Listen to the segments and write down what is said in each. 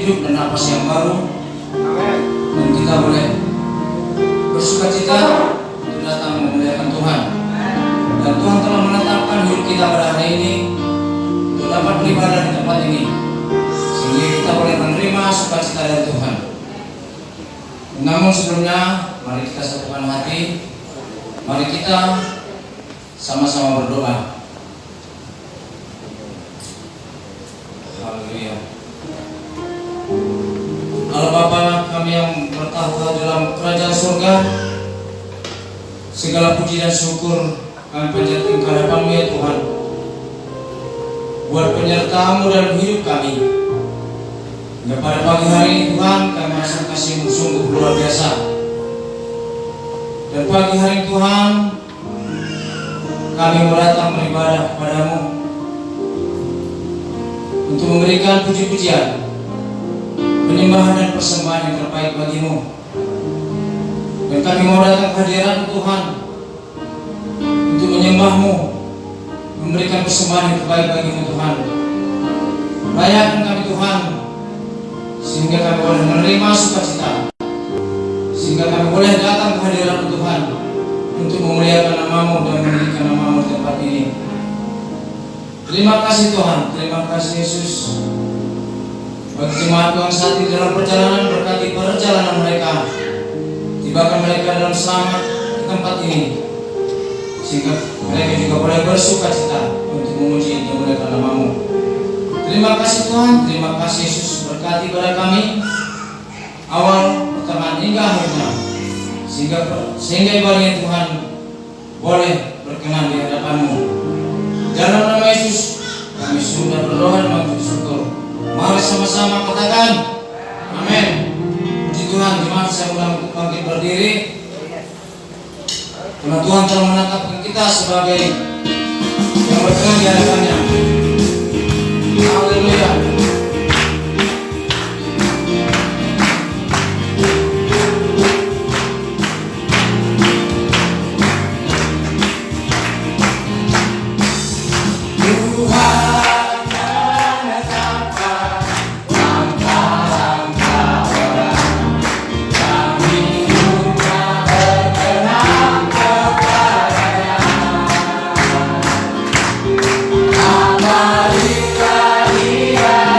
hidup dan napas yang baru. Amin. Dan kita boleh bersuka cita untuk datang memuliakan Tuhan. Dan Tuhan telah menetapkan hidup kita pada hari ini untuk dapat beribadah di tempat ini, sehingga kita boleh menerima sukacita dari Tuhan. Namun sebelumnya, mari kita satukan hati, mari kita sama-sama berdoa. Haleluya. Allah Bapa kami yang bertahta dalam kerajaan surga, segala puji dan syukur kami panjatkan kehadapan-Mu ya Tuhan, buat penyertaan-Mu dalam hidup kami. Hingga pada pagi hari ini Tuhan, kami merasa kasih-Mu sungguh luar biasa. Dan pagi hari ini Tuhan, kami mau datang beribadah kepada-Mu untuk memberikan puji-pujian, penyembahan dan persembahan yang terbaik bagi-Mu. Dan kami mau datang ke hadirat Tuhan untuk menyembah-Mu, memberikan persembahan yang terbaik bagi-Mu Tuhan. Layakan kami Tuhan, sehingga kami boleh menerima sukacita, sehingga kami boleh datang ke hadirat Tuhan untuk memuliakan nama-Mu dan meninggikan nama-Mu di tempat ini. Terima kasih Tuhan, terima kasih Yesus. Bagi jemaat Tuhan saat ini dalam perjalanan, berkati perjalanan mereka, tibakan mereka dalam selamat di tempat ini, sehingga mereka juga boleh bersuka cita untuk memuji dan memuliakan nama-Mu. Terima kasih Tuhan, terima kasih Yesus, berkati pada kami awal, pertengahan hingga akhirnya, sehingga ibadahnya Tuhan boleh berkenan di hadapan-Mu. Dalam nama Yesus kami sudah berdoa dan mengucap syukur. Mari sama-sama katakan amin. Puji Tuhan. Jemaat saya undang untuk bangkit berdiri, karena Tuhan telah menetapkan kita sebagai yang berkenan di hadapan-Nya. Haleluya. Maria.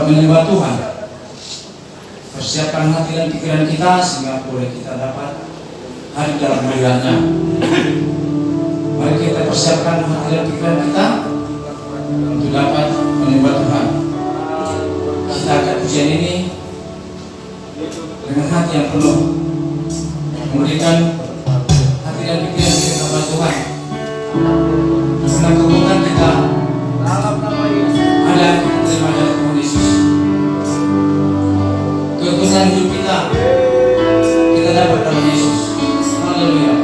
menyembah Tuhan. Persiapkan hati dan pikiran kita sehingga boleh kita dapat hadir dalam panggilannya. Mari kita persiapkan hati dan pikiran kita untuk dapat menyembah Tuhan. Kita akan ujian ini dengan hati yang penuh, memberikan hati dan pikiran kita kepada Tuhan. Karena kekuatan kita ada kita terima dari Tuhan Yesus. Kekuatan hidup kita dapat dalam Yesus. Haleluya.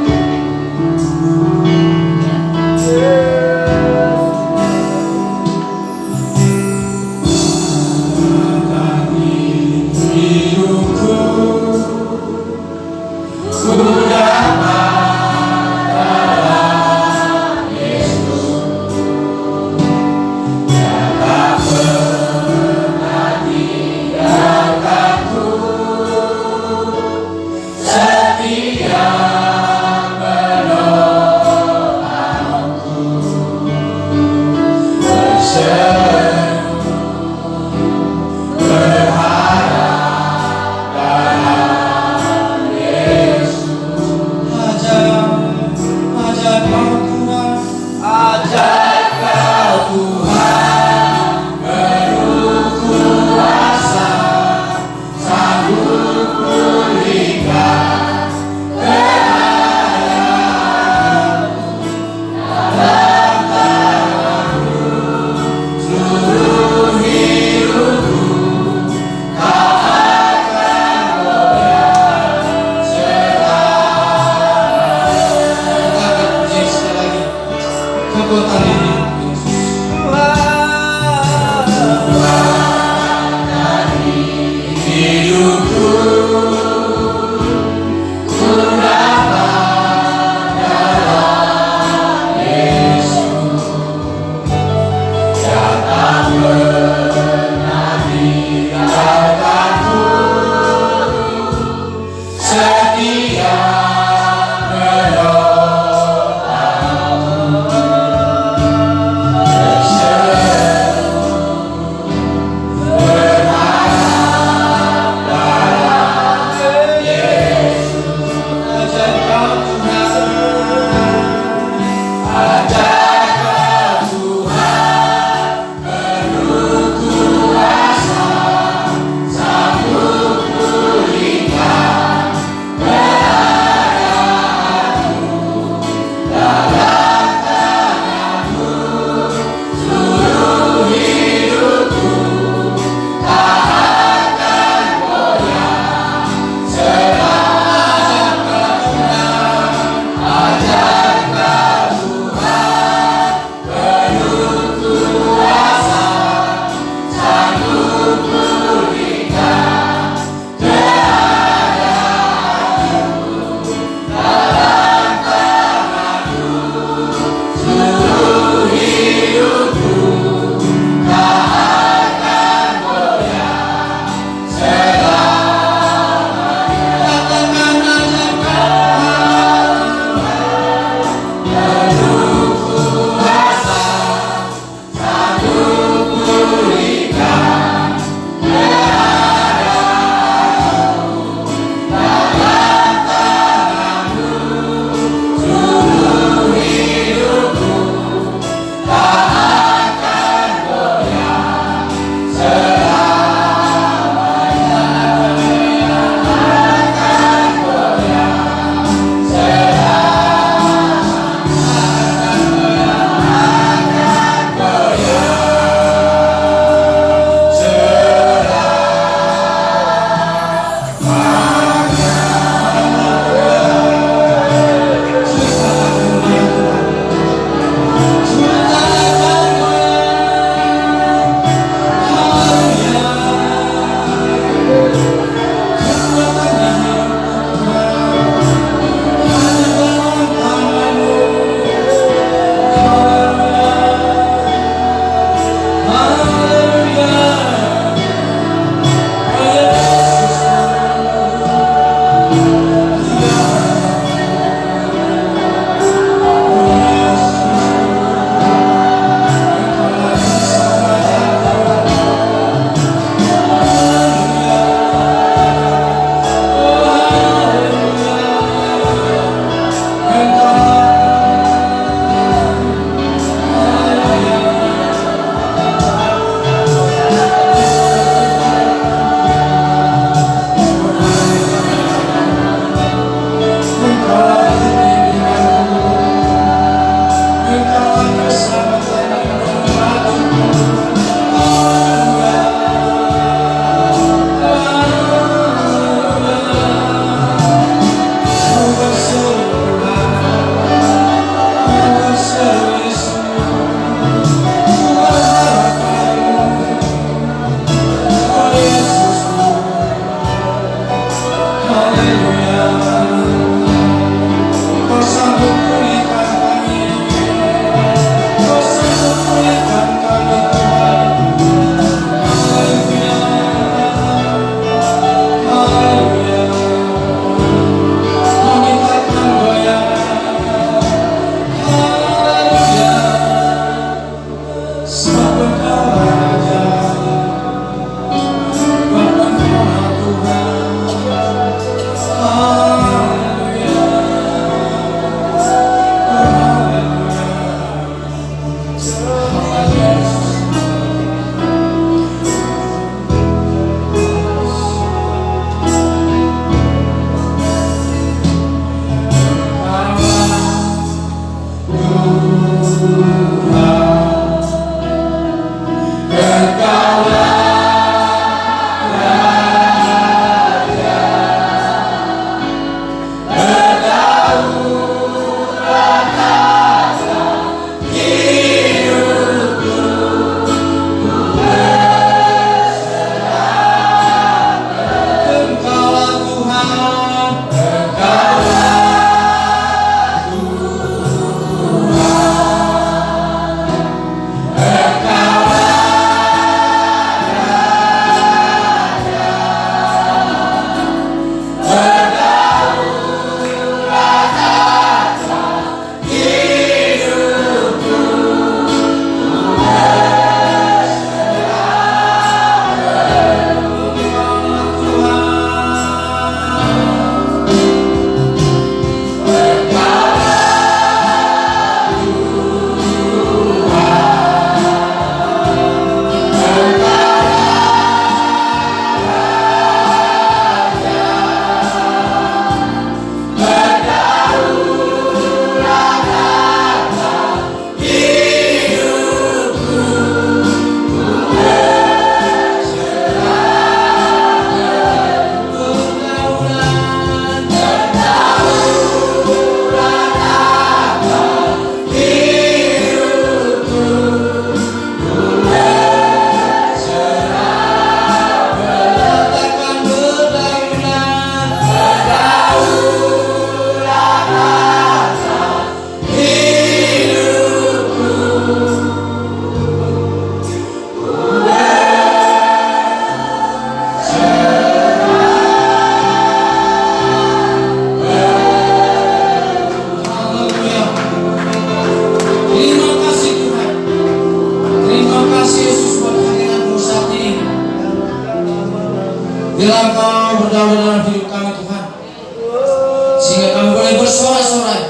sehingga kami boleh bersorak-sorai,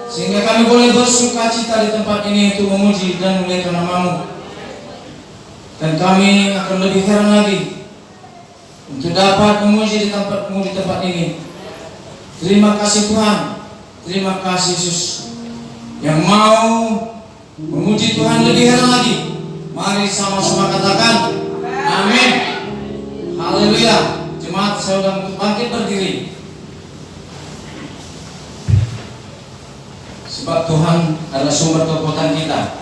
sehingga kami boleh bersuka cita di tempat ini untuk memuji dan memuliakan nama-Mu. Dan kami akan lebih heran lagi untuk dapat memuji di tempat ini. Terima kasih Tuhan, terima kasih Yesus yang mau memuji Tuhan lebih heran lagi. Mari sama-sama katakan amin. Haleluya. Jemaat, saya sudah untuk bangkit berdiri. Sebab Tuhan adalah sumber kekuatan kita.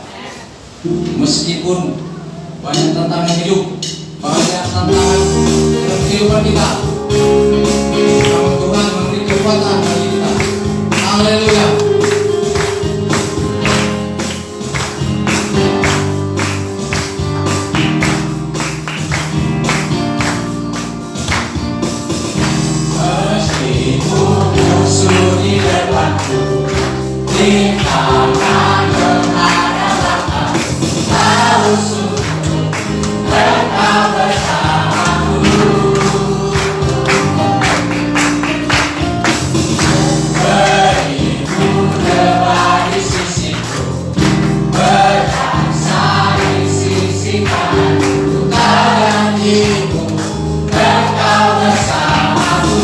Meskipun banyak tantangan hidup, banyak tantangan dalam kehidupan kita, namun Tuhan memberi kekuatan bagi kita. Haleluya. Meskipun musuh di depanku, di tangan menghadap Kau sungguh Engkau bersamaku. Beriku depan di sisiku, berjaksa di sisi kananku. Kau janjimu Engkau bersamaku.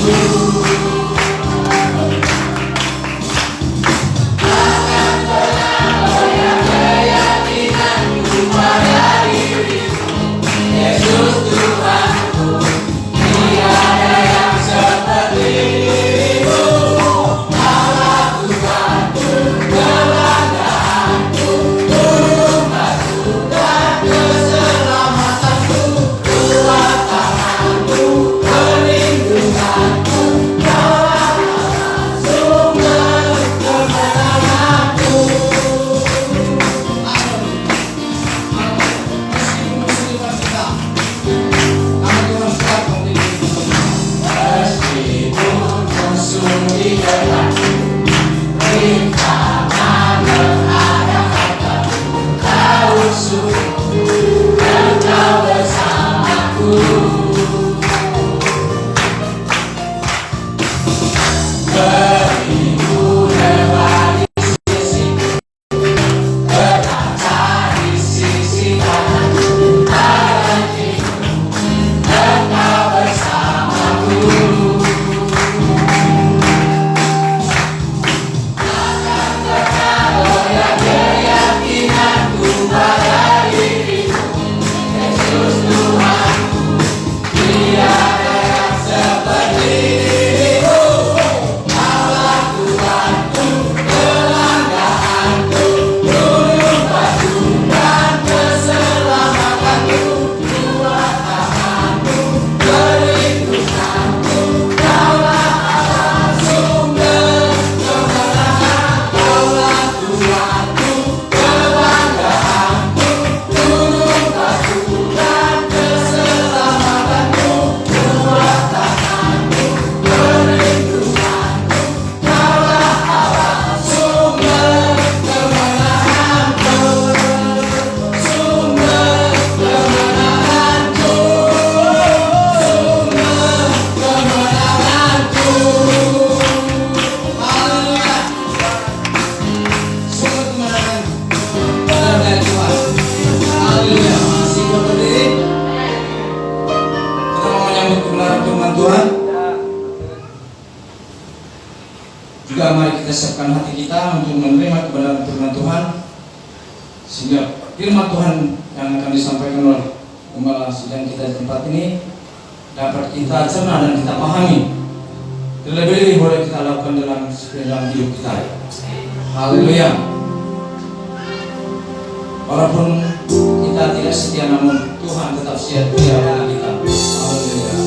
Juga mari kita siapkan hati kita untuk menerima kebenaran firman Tuhan, sehingga firman Tuhan yang akan disampaikan oleh gembala sidang kita di tempat ini dapat kita cerna dan kita pahami. Terlebih-lebih boleh kita lakukan dalam hidup kita. Haleluya. Walaupun kita tidak setia, namun Tuhan tetap setia bagi kita. Haleluya.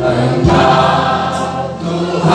Engkau Tuhan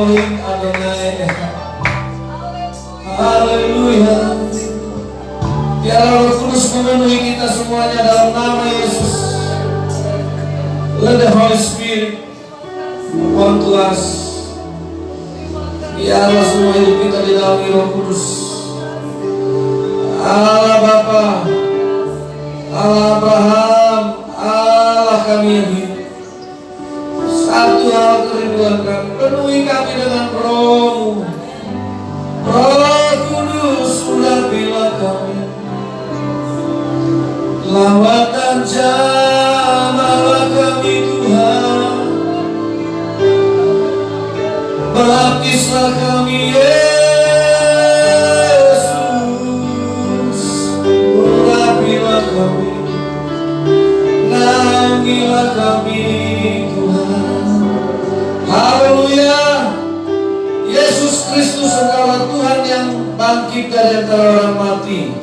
Elohim Adonai. Haleluya. Biarlah Roh Kudus memenuhi kita semuanya dalam nama Yesus. Let the Holy Spirit come to us. Biarlah semua hidup kita didalamai Roh Kudus. Allah Bapa, Allah Abraham, Allah kami yang hidup. Satu hal kerinduan kami, penuhi kami dengan Roh-Mu. Roh Kudus sudah bila kami lawatan jamahlah kami Tuhan. Baptislah kami Yesus. Urapilah kami, naungilah kami Tuhan. Haleluya. Yesus Kristus, Engkaulah Tuhan yang bangkit dari antara orang mati.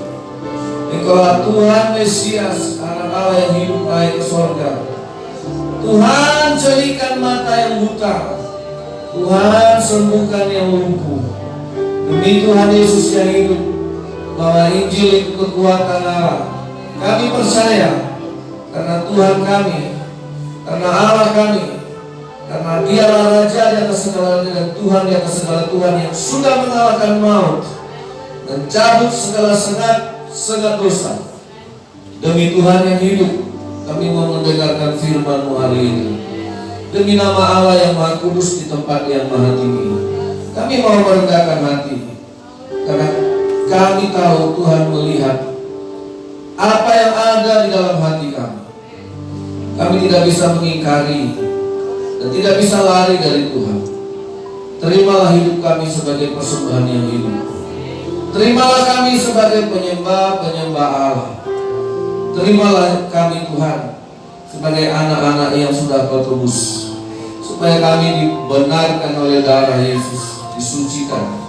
Engkaulah Tuhan Mesias, Anak Allah yang hidup naik ke surga. Tuhan jadikan mata yang buta, Tuhan sembuhkan yang lumpuh. Demi Tuhan Yesus yang hidup, bahwa Injil itu kekuatan Allah. Kami percaya karena Tuhan kami, karena Allah kami, karena Dialah Raja di atas segala raja dan Tuhan di atas segala Tuhan, yang sudah mengalahkan maut dan cabut segala sengat dosa. Demi Tuhan yang hidup, kami mau mendengarkan firman-Mu hari ini. Demi nama Allah yang Maha Kudus di tempat yang Maha Tinggi, kami mau merendahkan hati, karena kami tahu Tuhan melihat apa yang ada di dalam hati kami. Kami tidak bisa mengingkari dan tidak bisa lari dari Tuhan. Terimalah hidup kami sebagai persembahan yang hidup. Terimalah kami sebagai penyembah Allah. Terimalah kami Tuhan sebagai anak-anak yang sudah Kau tebus, supaya kami dibenarkan oleh darah Yesus, disucikan,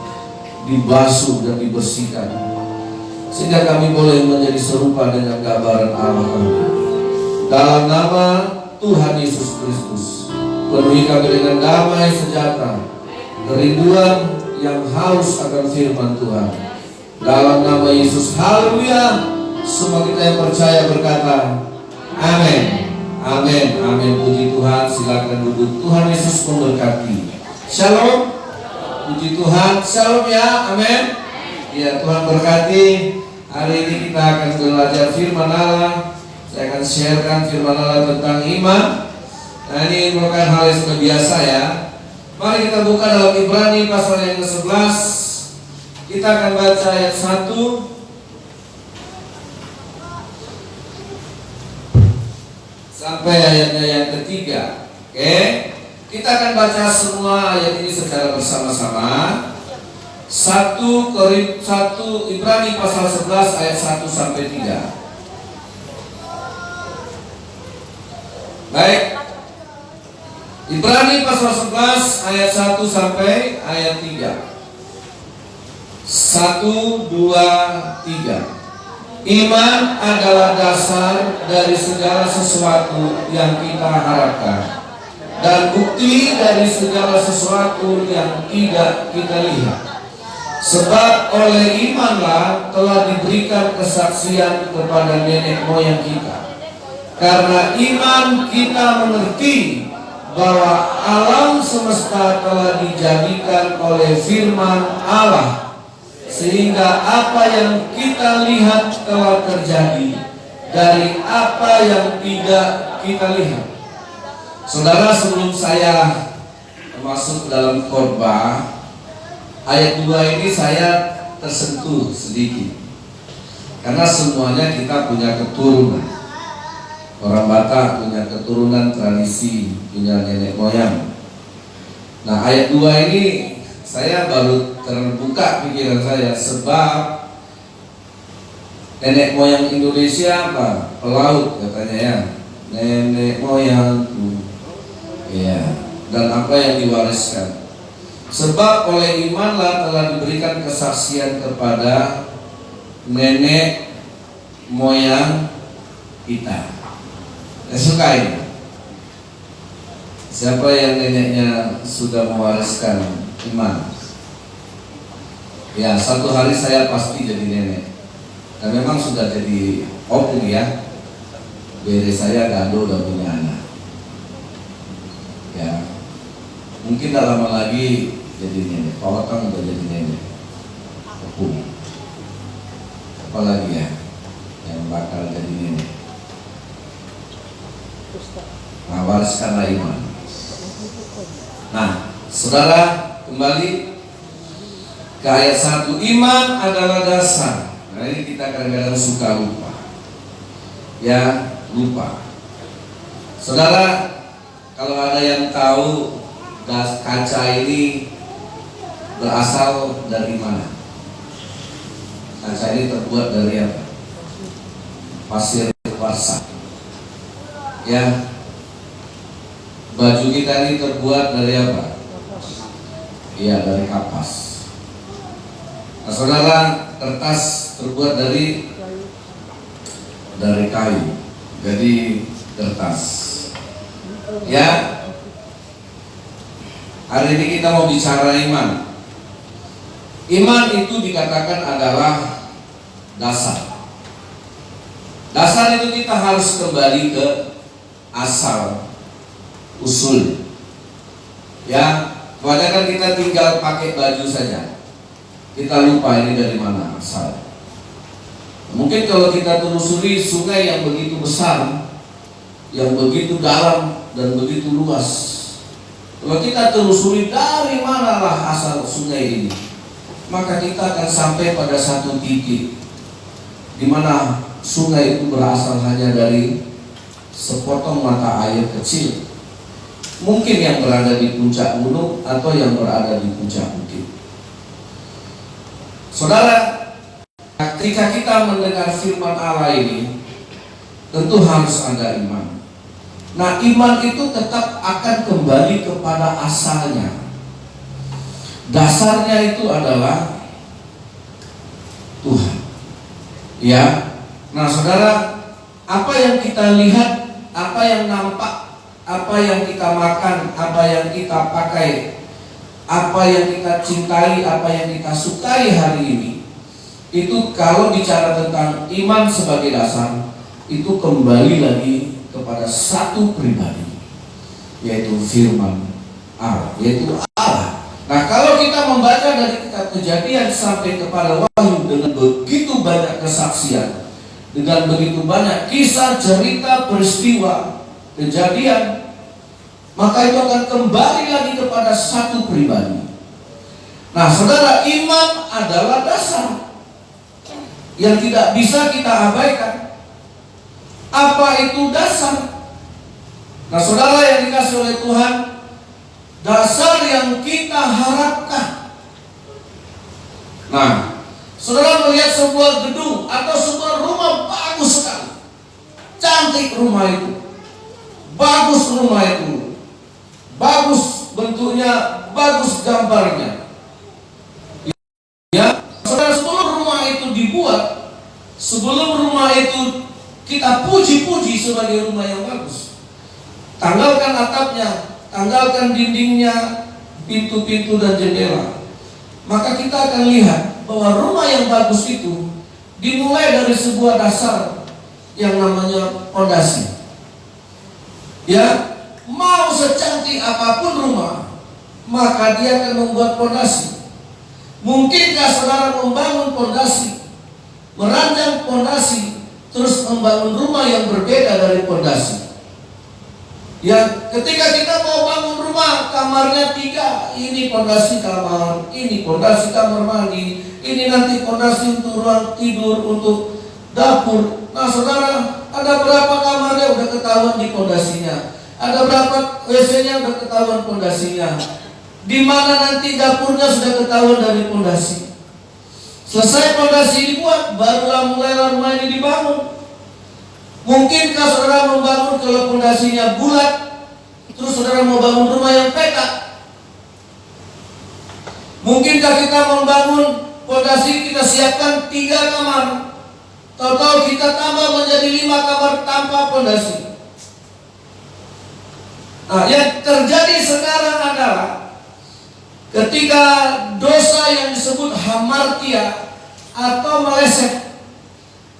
dibasuh dan dibersihkan, sehingga kami boleh menjadi serupa dengan gambaran Allah kami. Dalam nama Tuhan Yesus Kristus, penuhi kami dengan damai sejahtera, kerinduan yang haus akan firman Tuhan. Dalam nama Yesus, haleluya. Semua kita yang percaya berkata amin, amin, amin. Puji Tuhan, silakan duduk. Tuhan Yesus memberkati. Shalom. Puji Tuhan, shalom ya, amin. Ya, Tuhan berkati. Hari ini kita akan belajar firman Allah. Saya akan sharekan firman Allah tentang iman. Nah, ini merupakan hal yang sudah biasa ya. Mari kita buka dalam Ibrani pasal yang ke-11. Kita akan baca ayat 1 sampai ayatnya yang ketiga. Oke, kita akan baca semua ayat ini secara bersama-sama. 1 Ibrani pasal 11 ayat 1 sampai 3. Baik, Ibrani pasal 11 ayat 1 sampai ayat 3. 1, 2, 3. Iman adalah dasar dari segala sesuatu yang kita harapkan, dan bukti dari segala sesuatu yang tidak kita lihat. Sebab oleh imanlah telah diberikan kesaksian kepada nenek moyang kita. Karena iman kita mengerti bahwa alam semesta telah dijadikan oleh firman Allah, sehingga apa yang kita lihat telah terjadi dari apa yang tidak kita lihat. Saudara, sebelum saya masuk dalam khotbah, ayat 2 ini saya tersentuh sedikit, karena semuanya kita punya keturunan. Orang Batak punya keturunan tradisi, punya nenek moyang. Nah, ayat 2 ini saya baru terbuka pikiran saya, sebab nenek moyang Indonesia apa? Pelaut katanya ya. Nenek moyangku. Ya, dan apa yang diwariskan. Sebab oleh imanlah telah diberikan kesaksian kepada nenek moyang kita. Saya suka ini. Siapa yang neneknya sudah mewariskan iman. Ya, satu hari saya pasti jadi nenek. Dan memang sudah jadi opung ya. Bere saya gado udah punya anak. Ya, mungkin tak lama lagi jadi nenek. Kalau kan udah jadi nenek, opung. Apalagi ya yang bakal jadi nenek. Nah, wariskanlah iman. Nah, saudara, kembali ke ayat 1. Iman adalah dasar. Nah, ini kita kadang-kadang suka lupa. Ya, lupa. Saudara, kalau ada yang tahu kaca ini berasal dari mana? Kaca ini terbuat dari apa? Pasir kuarsa. Ya. Baju kita ini terbuat dari apa? Iya, dari kapas. Nah, saudara, kertas terbuat dari kayu. Jadi kertas. Ya. Hari ini kita mau bicara iman. Iman itu dikatakan adalah dasar. Dasar itu kita harus kembali ke asal usul. Ya, kebanyakan kita tinggal pakai baju saja. Kita lupa ini dari mana asal. Mungkin kalau kita telusuri sungai yang begitu besar, yang begitu dalam dan begitu luas, kalau kita telusuri dari manalah asal sungai ini, maka kita akan sampai pada satu titik di mana sungai itu berasal hanya dari sepotong mata air kecil. Mungkin yang berada di puncak gunung atau yang berada di puncak bukit. Saudara, ketika kita mendengar firman Allah ini, tentu harus ada iman. Nah, iman itu tetap akan kembali kepada asalnya. Dasarnya itu adalah Tuhan. Ya. Nah, saudara, apa yang kita lihat, apa yang nampak, apa yang kita makan, apa yang kita pakai, apa yang kita cintai, apa yang kita sukai hari ini, itu kalau bicara tentang iman sebagai dasar, itu kembali lagi kepada satu pribadi, yaitu firman Allah, yaitu Allah. Nah, kalau kita membaca dari kitab Kejadian sampai kepada Wahyu dengan begitu banyak kesaksian, dengan begitu banyak kisah, cerita, peristiwa, kejadian, maka itu akan kembali lagi kepada satu pribadi. Nah, saudara, iman adalah dasar yang tidak bisa kita abaikan. Apa itu dasar? Nah, saudara yang dikasih oleh Tuhan, dasar yang kita harapkan. Nah, saudara melihat sebuah gedung atau sebuah rumah bagus sekali, cantik rumah itu, bagus rumah itu, bagus bentuknya, bagus gambarnya. Ya, saudara, sebelum rumah itu dibuat, sebelum rumah itu kita puji-puji sebagai rumah yang bagus, tanggalkan atapnya, tanggalkan dindingnya, pintu-pintu dan jendela, maka kita akan lihat bahwa rumah yang bagus itu dimulai dari sebuah dasar yang namanya fondasi. Ya, mau secantik apapun rumah, maka dia akan membuat fondasi. Mungkinkah saudara membangun fondasi, merancang fondasi, terus membangun rumah yang berbeda dari fondasi? Ya, ketika kita mau bangun rumah, kamarnya 3, ini fondasi kamar, ini fondasi kamar mandi, ini nanti fondasi untuk ruang tidur, untuk dapur. Nah, saudara, ada berapa kamarnya udah ketahuan di fondasinya, ada berapa WC-nya udah ketahuan fondasinya, di mana nanti dapurnya sudah ketahuan dari fondasi. Selesai fondasi dibuat, barulah mulai rumah ini dibangun. Mungkinkah saudara membangun kalau fondasinya bulat, terus saudara mau bangun rumah yang petak? Mungkinkah kita membangun fondasi, kita siapkan 3 kamar, total kita tambah menjadi 5 kamar tanpa fondasi? Nah, yang terjadi sekarang adalah Ketika dosa yang disebut hamartia atau meleset,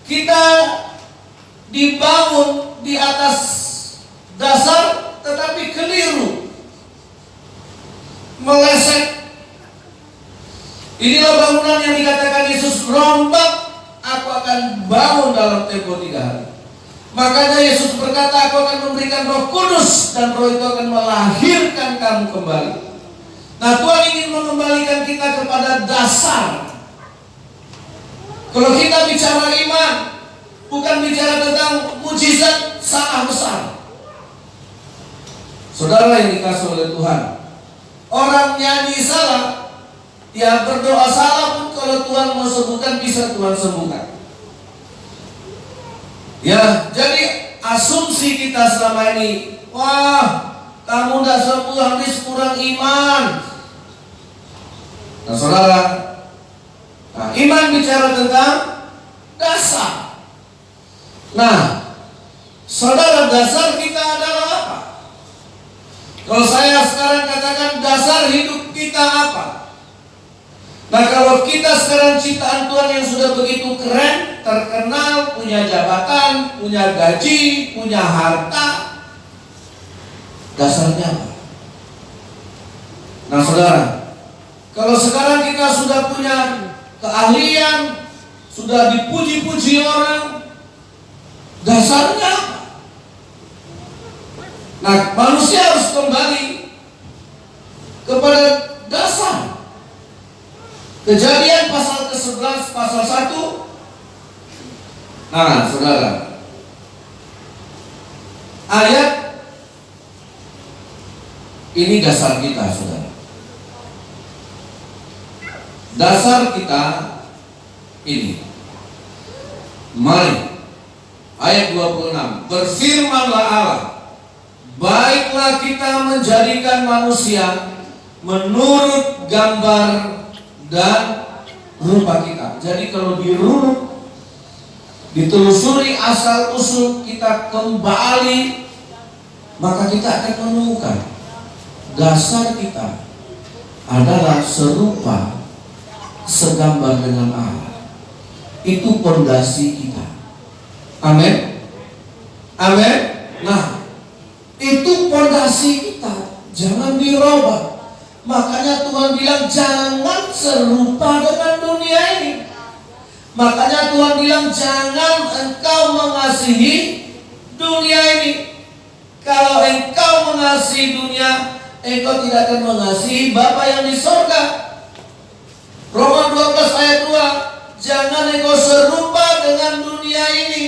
kita dibangun di atas dasar tetapi keliru, meleset. Inilah bangunan yang dikatakan Yesus, rombak aku akan bangun dalam tempo 3 hari. Makanya Yesus berkata, aku akan memberikan Roh Kudus dan Roh itu akan melahirkan kamu kembali. Nah, Tuhan ingin mengembalikan kita kepada dasar. Kalau kita bicara iman, bukan bicara tentang mujizat sangat besar. Saudara yang dikasih oleh Tuhan, orang nyanyi salah, ya berdoa salah pun kalau Tuhan mau sembuhkan, bisa Tuhan sembuhkan. Ya, jadi asumsi kita selama ini, wah, kamu tidak sembuh, habis kurang iman. Nah, saudara, iman bicara tentang dasar. Nah, saudara, dasar kita adalah apa? Kalau saya sekarang katakan dasar hidup kita apa? Nah, kalau kita sekarang ciptaan Tuhan yang sudah begitu keren, terkenal, punya jabatan, punya gaji, punya harta, dasarnya apa? Nah, saudara, kalau sekarang kita sudah punya keahlian, sudah dipuji-puji orang, dasarnya apa? Nah, manusia harus kembali kepada dasar. Kejadian pasal ke-11, pasal 1. Nah, saudara, ayat ini dasar kita, saudara. Dasar kita ini. Mari, ayat 26. Berfirmanlah Allah, baiklah kita menjadikan manusia menurut gambar dan rupa kita. Jadi kalau dirunut, ditelusuri asal usul kita kembali, maka kita akan menemukan dasar kita adalah serupa, segambar dengan Allah. Itu pondasi kita. Amin. Amin. Nah, itu pondasi kita, jangan dirubah. Makanya Tuhan bilang jangan serupa dengan dunia ini. Makanya Tuhan bilang jangan engkau mengasihi dunia ini. Kalau engkau mengasihi dunia, engkau tidak akan mengasihi Bapa yang di sorga. Roma 12 ayat 2, jangan engkau serupa dengan dunia ini.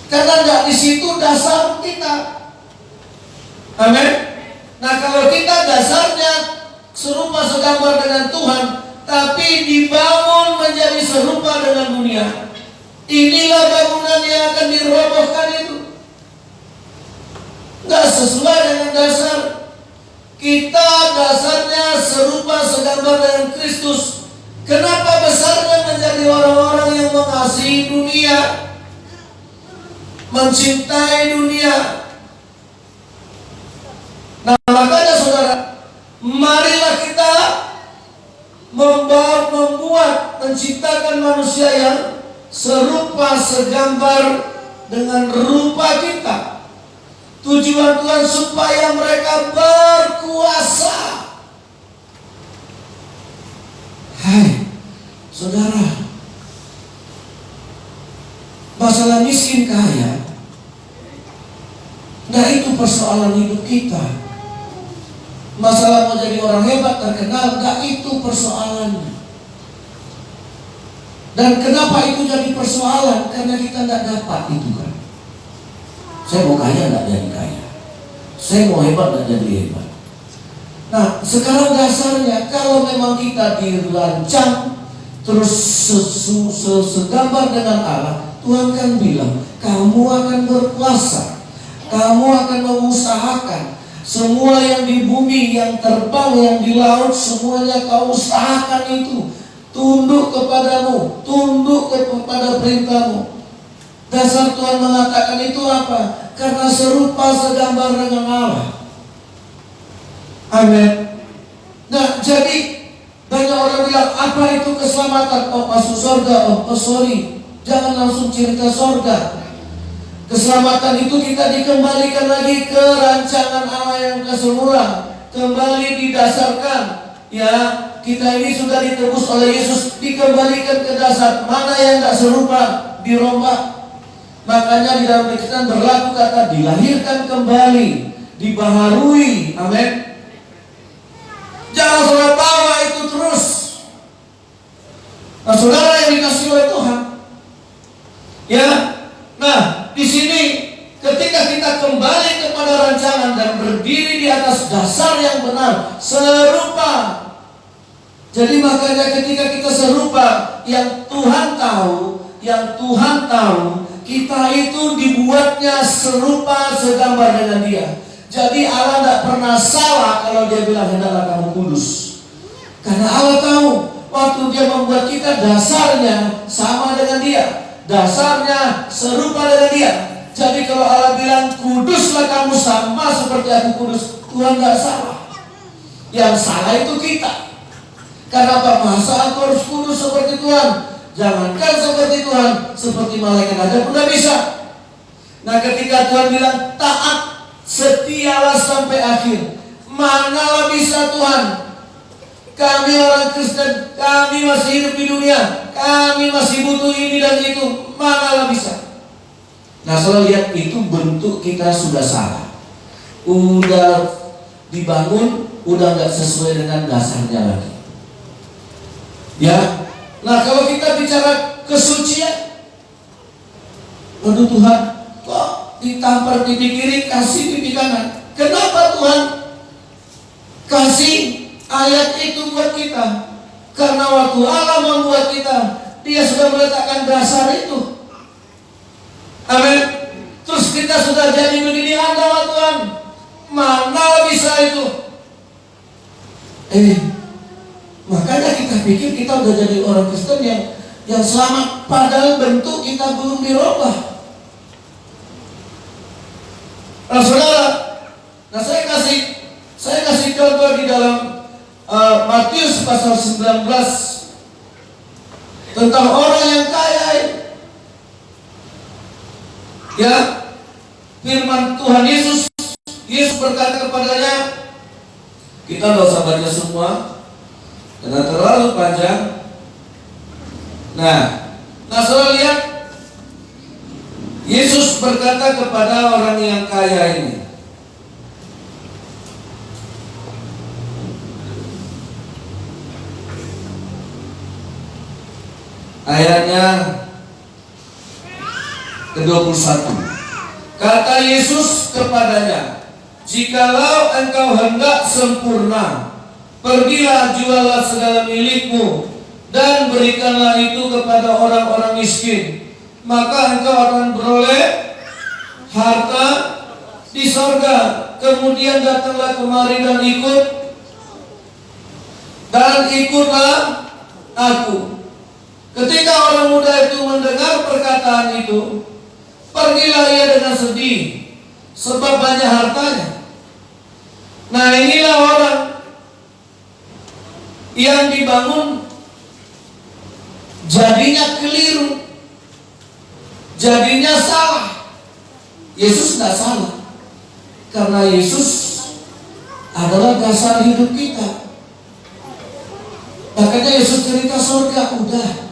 Karena tidak di situ dasar kita. Amin. Nah, kalau kita dasarnya serupa segambar dengan Tuhan, tapi dibangun menjadi serupa dengan dunia, inilah bangunan yang akan dirobohkan itu. Nggak sesuai dengan dasar. Kita dasarnya serupa segambar dengan Kristus. Kenapa besarnya menjadi orang-orang yang mengasihi dunia, mencintai dunia? Nah, makanya saudara, marilah kita membuat, menciptakan manusia yang serupa segambar dengan rupa kita. Tujuan Tuhan supaya mereka berkuasa. Hai, saudara, masalah miskin kaya, nah itu persoalan hidup kita. Masalah mau jadi orang hebat, terkenal, gak itu persoalannya. Dan kenapa itu jadi persoalan? Karena kita gak dapat itu kan. Saya mau kaya gak jadi kaya, saya mau hebat gak jadi hebat. Nah, sekarang dasarnya kalau memang kita dirancang terus segambar dengan Allah, Tuhan kan bilang kamu akan berkuasa, kamu akan mengusahakan. Semua yang di bumi, yang terbang, yang di laut, semuanya kau usahakan itu. Tunduk kepadamu, tunduk kepada perintahmu. Dasar Tuhan mengatakan itu apa? Karena serupa segambar dengan Allah. Amin. jadi banyak orang bilang, apa itu keselamatan? Oh, masuk surga. Oh, sorry, jangan langsung cerita surga. Keselamatan itu kita dikembalikan lagi ke rancangan Allah yang keseluruhan. Kembali didasarkan, ya, kita ini sudah ditebus oleh Yesus, dikembalikan ke dasar. Mana yang tak serupa, dirombak. Makanya di dalam Kristen berlaku kata dilahirkan kembali, dibaharui. Amin. Jangan saudara bawa itu terus. Nah, saudara yang dikasih oleh Tuhan, ya. Nah, di sini ketika kita kembali kepada rancangan dan berdiri di atas dasar yang benar, serupa. Jadi makanya ketika kita serupa, yang Tuhan tahu, kita itu dibuatnya serupa segambar dengan Dia. Jadi Allah tidak pernah salah kalau Dia bilang hendaklah kamu kudus. Karena Allah tahu waktu Dia membuat kita dasarnya sama dengan Dia, dasarnya serupa dengan Dia. Jadi kalau Allah bilang kuduslah kamu sama seperti aku kudus, Tuhan tidak salah. Yang salah itu kita. Karena apa? Masa aku harus kudus seperti Tuhan? Jangankan seperti Tuhan, seperti malaikat aja pun tidak bisa. Nah, ketika Tuhan bilang taat, setialah sampai akhir, manalah bisa Tuhan? Kami orang Kristen, kami masih hidup di dunia, kami masih butuh ini dan itu, manalah bisa? Nah, selalu lihat itu bentuk kita sudah salah, udah dibangun, udah nggak sesuai dengan dasarnya lagi. Ya, nah kalau kita bicara kesucian, waduh Tuhan, kok ditampar pipi kiri, kasih pipi kanan? Kenapa Tuhan kasih ayat itu buat kita? Karena waktu Allah membuat kita, Dia sudah meletakkan dasar itu. Amin. Terus kita sudah jadi begini anda Tuhan, mana bisa itu? Makanya kita pikir kita udah jadi orang Kristen yang selamat, padahal bentuk kita belum dirubah. Nah, saudara, saya kasih contoh di dalam Matius pasal 19 tentang orang yang kaya. Ya, firman Tuhan Yesus berkata kepadanya, kita nggak usah baca semua karena terlalu panjang. Nah, saudara lihat, Yesus berkata kepada orang yang kaya ini, ayatnya ke-21. Kata Yesus kepadanya, jikalau engkau hendak sempurna, pergilah jualah segala milikmu dan berikanlah itu kepada orang-orang miskin, maka engkau akan beroleh harta di sorga. Kemudian datanglah kemari dan ikutlah aku. Ketika orang muda itu mendengar perkataan itu, pergilah ia dengan sedih, sebab banyak hartanya. Nah, inilah orang yang dibangun jadinya keliru, jadinya salah. Yesus tidak salah, karena Yesus adalah dasar hidup kita. Makanya Yesus cerita surga, udah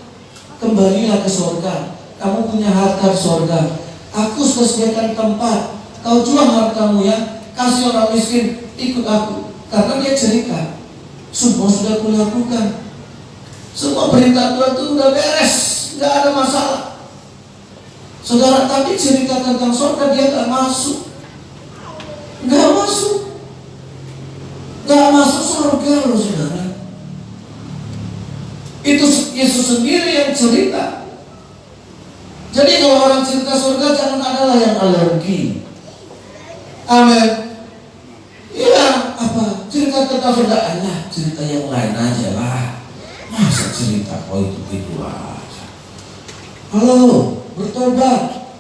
kembalilah ke surga. Kamu punya harta di surga. Aku sudah sediakan tempat. Kau jual hartamu ya, kasih orang miskin, ikut aku. Karena dia cerita, semua sudah kulakukan. Semua perintah Tuhan itu udah beres, nggak ada masalah. Saudara, tapi cerita tentang surga dia nggak masuk. Nggak masuk surga loh saudara. Itu Yesus sendiri yang cerita. Jadi kalau orang cerita surga, jangan adalah yang alergi. Amin. Iya, apa? Cerita tentang surga, alah, cerita yang lain aja lah. Masa cerita kau itu aja. Halo, bertobat.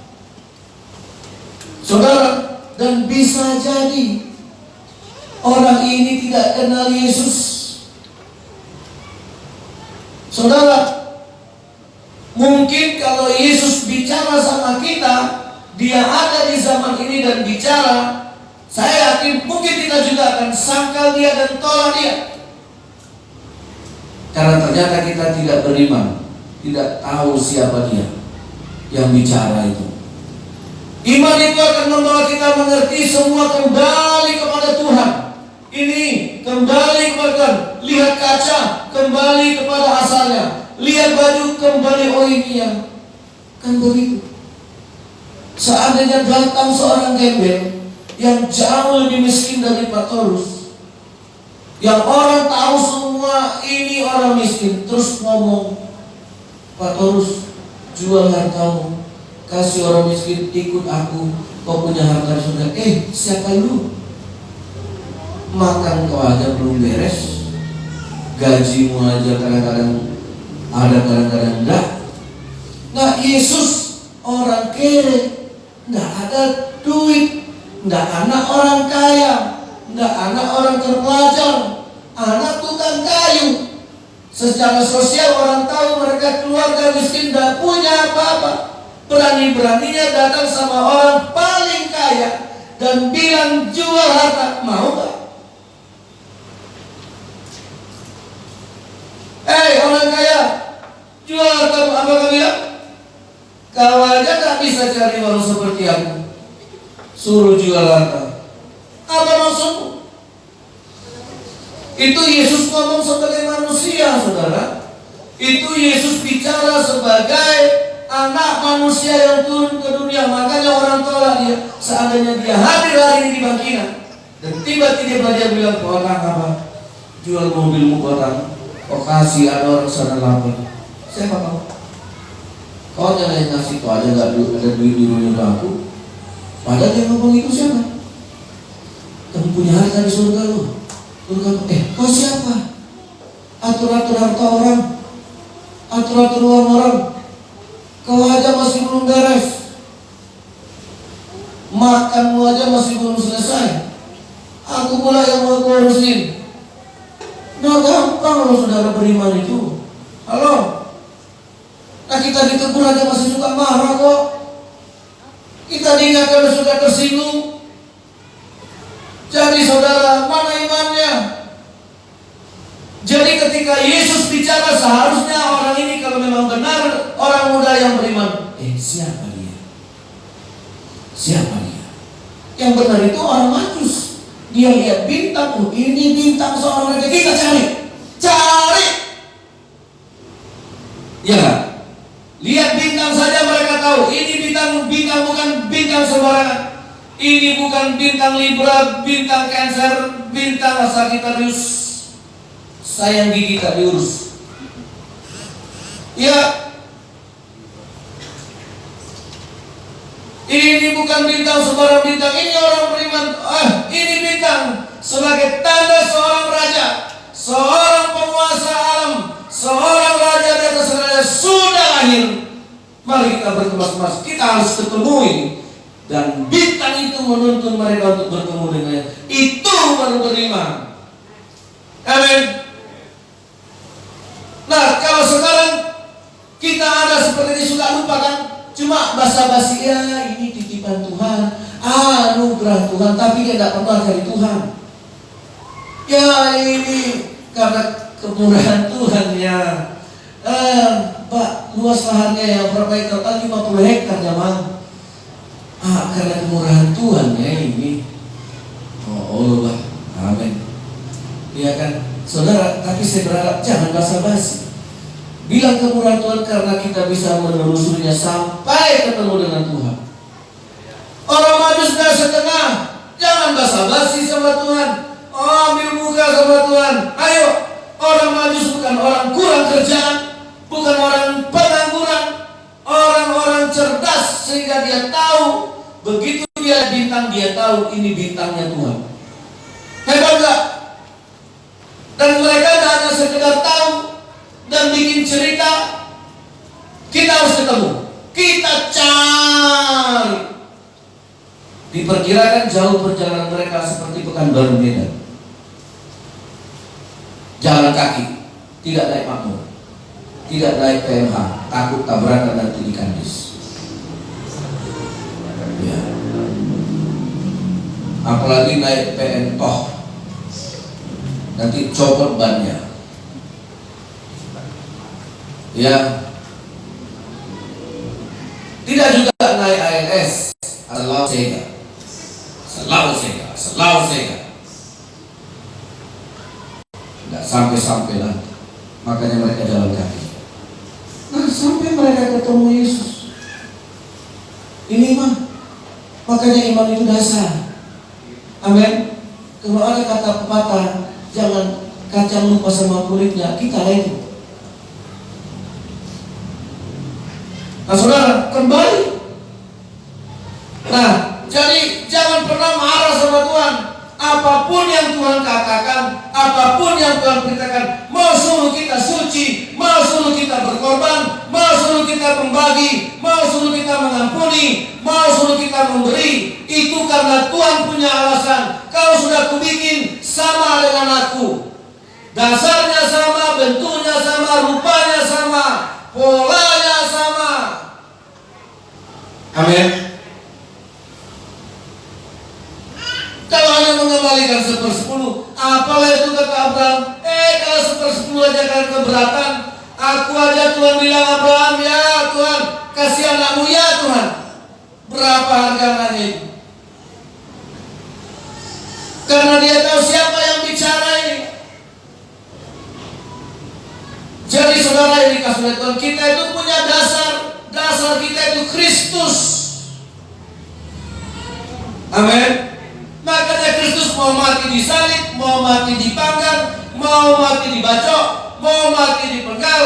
Saudara, dan bisa jadi orang ini tidak kenal Yesus. Saudara, mungkin kalau Yesus bicara sama kita, dia ada di zaman ini dan bicara, saya yakin mungkin kita juga akan sangkal dia dan tolak dia. Karena ternyata kita tidak beriman, tidak tahu siapa dia yang bicara itu. Iman itu akan membawa kita mengerti semua kembali kepada Tuhan. Ini kembali kepada, lihat kaca, kembali kepada asalnya. Lihat baju, kembali, oh ini yang kan begitu. Seandainya datang seorang gembel yang jauh lebih miskin dari Paulus, yang orang tahu semua ini orang miskin, terus ngomong, Paulus, jual hartamu, kasih orang miskin, ikut aku, kau punya harta di surga. Siapa lu? Makan kau aja belum beres, gajimu aja kadang-kadang ada, kadang-kadang enggak. Nah, Yesus orang kere, enggak ada duit, enggak anak orang kaya, enggak anak orang terpelajar, anak tukang kayu. Secara sosial orang tahu mereka keluarga miskin, enggak punya apa-apa. Berani-beraninya datang sama orang paling kaya dan bilang jual harta, mau gak? Orang kaya, jual harta, apa kau bilang? Kau aja gak bisa cari uang seperti aku, suruh jual harta. Apa maksudmu? Itu Yesus ngomong sebagai manusia, saudara. Itu Yesus bicara sebagai anak manusia yang turun ke dunia. Makanya orang tolak dia. Seandainya dia hadir hari ini di Bangkina dan tiba-tiba dia bilang, kau orang apa? Jual mobilmu kau orang, kau kasih ada orang sana lapar. Siapa kau? Kau jangan yang ngasih, kau aja gak ada duit di rumah aku. Padahal yang ngomong itu siapa? Kamu punya harta di surga lu. Kau siapa? Atur-atur harta orang, atur-atur uang orang. Kau aja masih belum beres, makanmu aja masih belum selesai. Aku pula yang mau ngurusin. Nah, gampang loh saudara beriman itu. Halo? Nah, kita ditegur aja masih suka marah kok. Kita diingatkan suka tersinggung. Jadi saudara, mana imannya? Jadi ketika Yesus bicara, seharusnya orang ini kalau memang benar orang muda yang beriman, siapa dia? Siapa dia? Yang benar itu orang Majus. Dia lihat bintang, ini bintang seorang raja, kita cari. Ya kan? Lihat bintang saja mereka tahu, ini bintang bukan bintang sembarangan. Ini bukan bintang Libra, bintang Cancer, bintang Sagittarius. Sayang gigi tak diurus. Ya, ini bukan bintang sembarang bintang. Ini orang beriman. Ini bintang sebagai tanda seorang raja, seorang penguasa alam, seorang raja di atas raja sudah lahir. Mari kita berkemas-kemas. Kita harus ketemu ini. Dan bintang itu menuntun mereka untuk bertemu dengannya. Itu baru beriman. Amin. Nah, kalau sekarang kita ada seperti ini, suka lupa kan? Cuma basa-basi, ya ini titipan Tuhan, anugerah Tuhan, tapi dia tidak pernah dari Tuhan. Ya ini karena kemurahan Tuhan ya. Pak, luas lahannya yang berapa hektar? 50 hektar ya Bang. Karena kemurahan Tuhan ya ini. Oh Allah, amin. Ya kan, saudara, tapi saya berharap jangan basa-basi. Bilang kemurahan Tuhan karena kita bisa menelusurinya sampai ketemu dengan Tuhan. Orang Majus gak setengah, jangan basa-basi sama Tuhan. Ambil muka sama Tuhan. Ayo, orang Majus bukan orang kurang kerjaan, bukan orang pengangguran, orang-orang cerdas sehingga dia tahu. Begitu dia bintang, dia tahu ini bintangnya Tuhan. Hebat gak? Dan mereka hanya sekedar tahu dan bikin cerita. Kita harus ketemu, kita cari. Diperkirakan jauh perjalanan mereka seperti Pekanbaru Medan. Jalan kaki, tidak naik makmur. tidak naik PMH, takut tabrakan nanti di kandis. Ya. Apalagi naik PN toh, nanti copot bannya. Ya. Tidak juga naik ALS, selalu sega. Tidak sampai lah. Makanya mereka jalan kaki. Nah, sampai mereka ketemu Yesus. Ini iman. Makanya iman itu dasar. Amin. Kalau ada kata pepatah, jangan kacang lupa sama kulitnya, kita lah itu. Nah, saudara, kembali. Nah, jadi jangan pernah marah sama Tuhan. Apapun yang Tuhan katakan, apapun yang Tuhan perintahkan, mau suruh kita suci, mau suruh kita berkorban, mau suruh kita membagi, mau suruh kita mengampuni, mau suruh kita memberi, itu karena Tuhan punya alasan. Kalau sudah kubikin sama dengan aku, dasarnya sama, bentuknya sama, rupanya sama, polanya sama. Amin. Kalau hanya mengembalikan 1/10, apalah itu kata Abraham? Kalau 1/10 aja kan keberatan. Aku aja Tuhan bilang Abraham, ya Tuhan, kasih anakmu ya Tuhan. Berapa harga anaknya itu? Karena dia tahu siapa yang bicara ini. Jadi saudara yang dikasih oleh Tuhan, kita itu punya dasar kita itu Kristus. Amin. Makanya Kristus mau mati disalib, mau mati dipanggang, mau mati dibacok, mau mati dipenggal.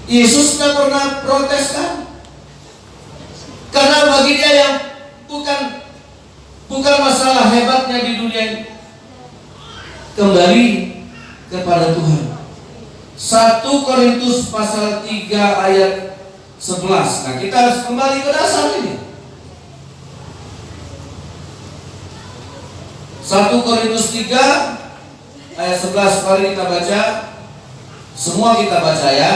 Yesus tidak pernah protes kan? Karena bagi dia yang bukan masalah hebatnya di dunia ini. Kembali kepada Tuhan. 1 Korintus pasal 3 ayat 11. Nah, kita harus kembali ke dasar ini. 1 Korintus 3 ayat 11. Mari kita baca. Semua kita baca ya.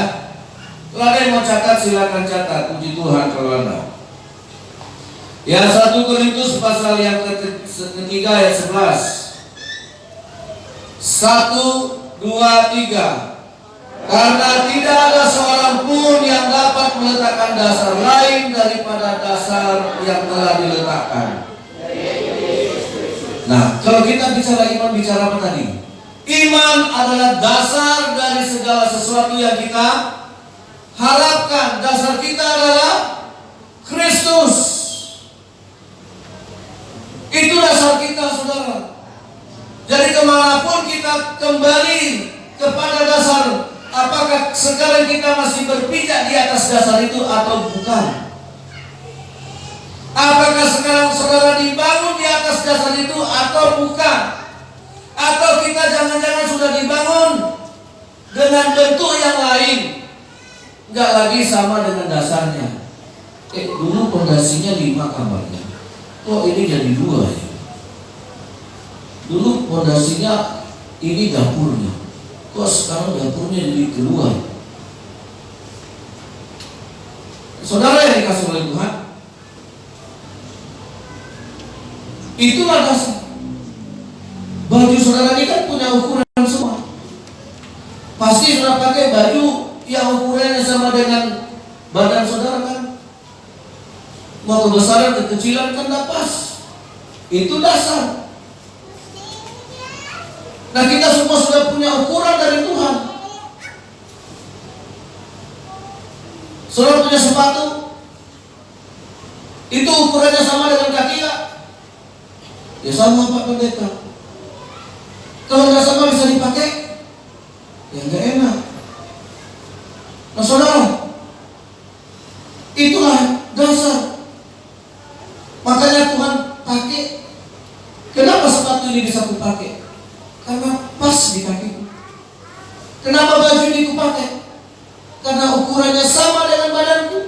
Kalau ada yang mau catat silakan catat. Puji Tuhan kalau Anda. Ya, 1 Korintus pasal yang ketiga ayat 11. 1, 2, 3. Karena tidak ada seorang pun yang dapat meletakkan dasar lain daripada dasar yang telah diletakkan. Nah, kalau kita bicara iman, bicara apa tadi? Iman adalah dasar dari segala sesuatu yang kita harapkan. Dasar kita adalah Kristus. Itu dasar kita, saudara. Jadi kemanapun kita kembali kepada dasar, apakah sekarang kita masih berpijak di atas dasar itu atau bukan? Apakah sekarang saudara dibangun di atas dasar itu atau bukan? Atau kita jangan-jangan sudah dibangun dengan bentuk yang lain, nggak lagi sama dengan dasarnya. Dulu pondasinya 5 kamarnya, kok ini jadi 2 ya? Dulu pondasinya ini dapurnya, kok sekarang dapurnya jadi keluar? Saudara yang dikasih oleh Tuhan, itulah dasar. Baju saudara ini kan punya ukuran semua. Pasti saudara pakai baju yang ukurannya sama dengan badan saudara kan? Mau kebesaran, kekecilan kan tidak pas. Itu dasar. Nah, kita semua sudah punya ukuran dari Tuhan. Saudara punya sepatu, itu ukurannya sama dengan kaki ya? Ya sama Pak Pendeta. Kalau nggak sama bisa dipakai, ya nggak enak. Nah saudara, itulah dasar. Makanya Tuhan pakai. Kenapa sepatu ini bisa kupakai? Karena pas di kakiku. Kenapa baju ini kupakai? Karena ukurannya sama dengan badanku.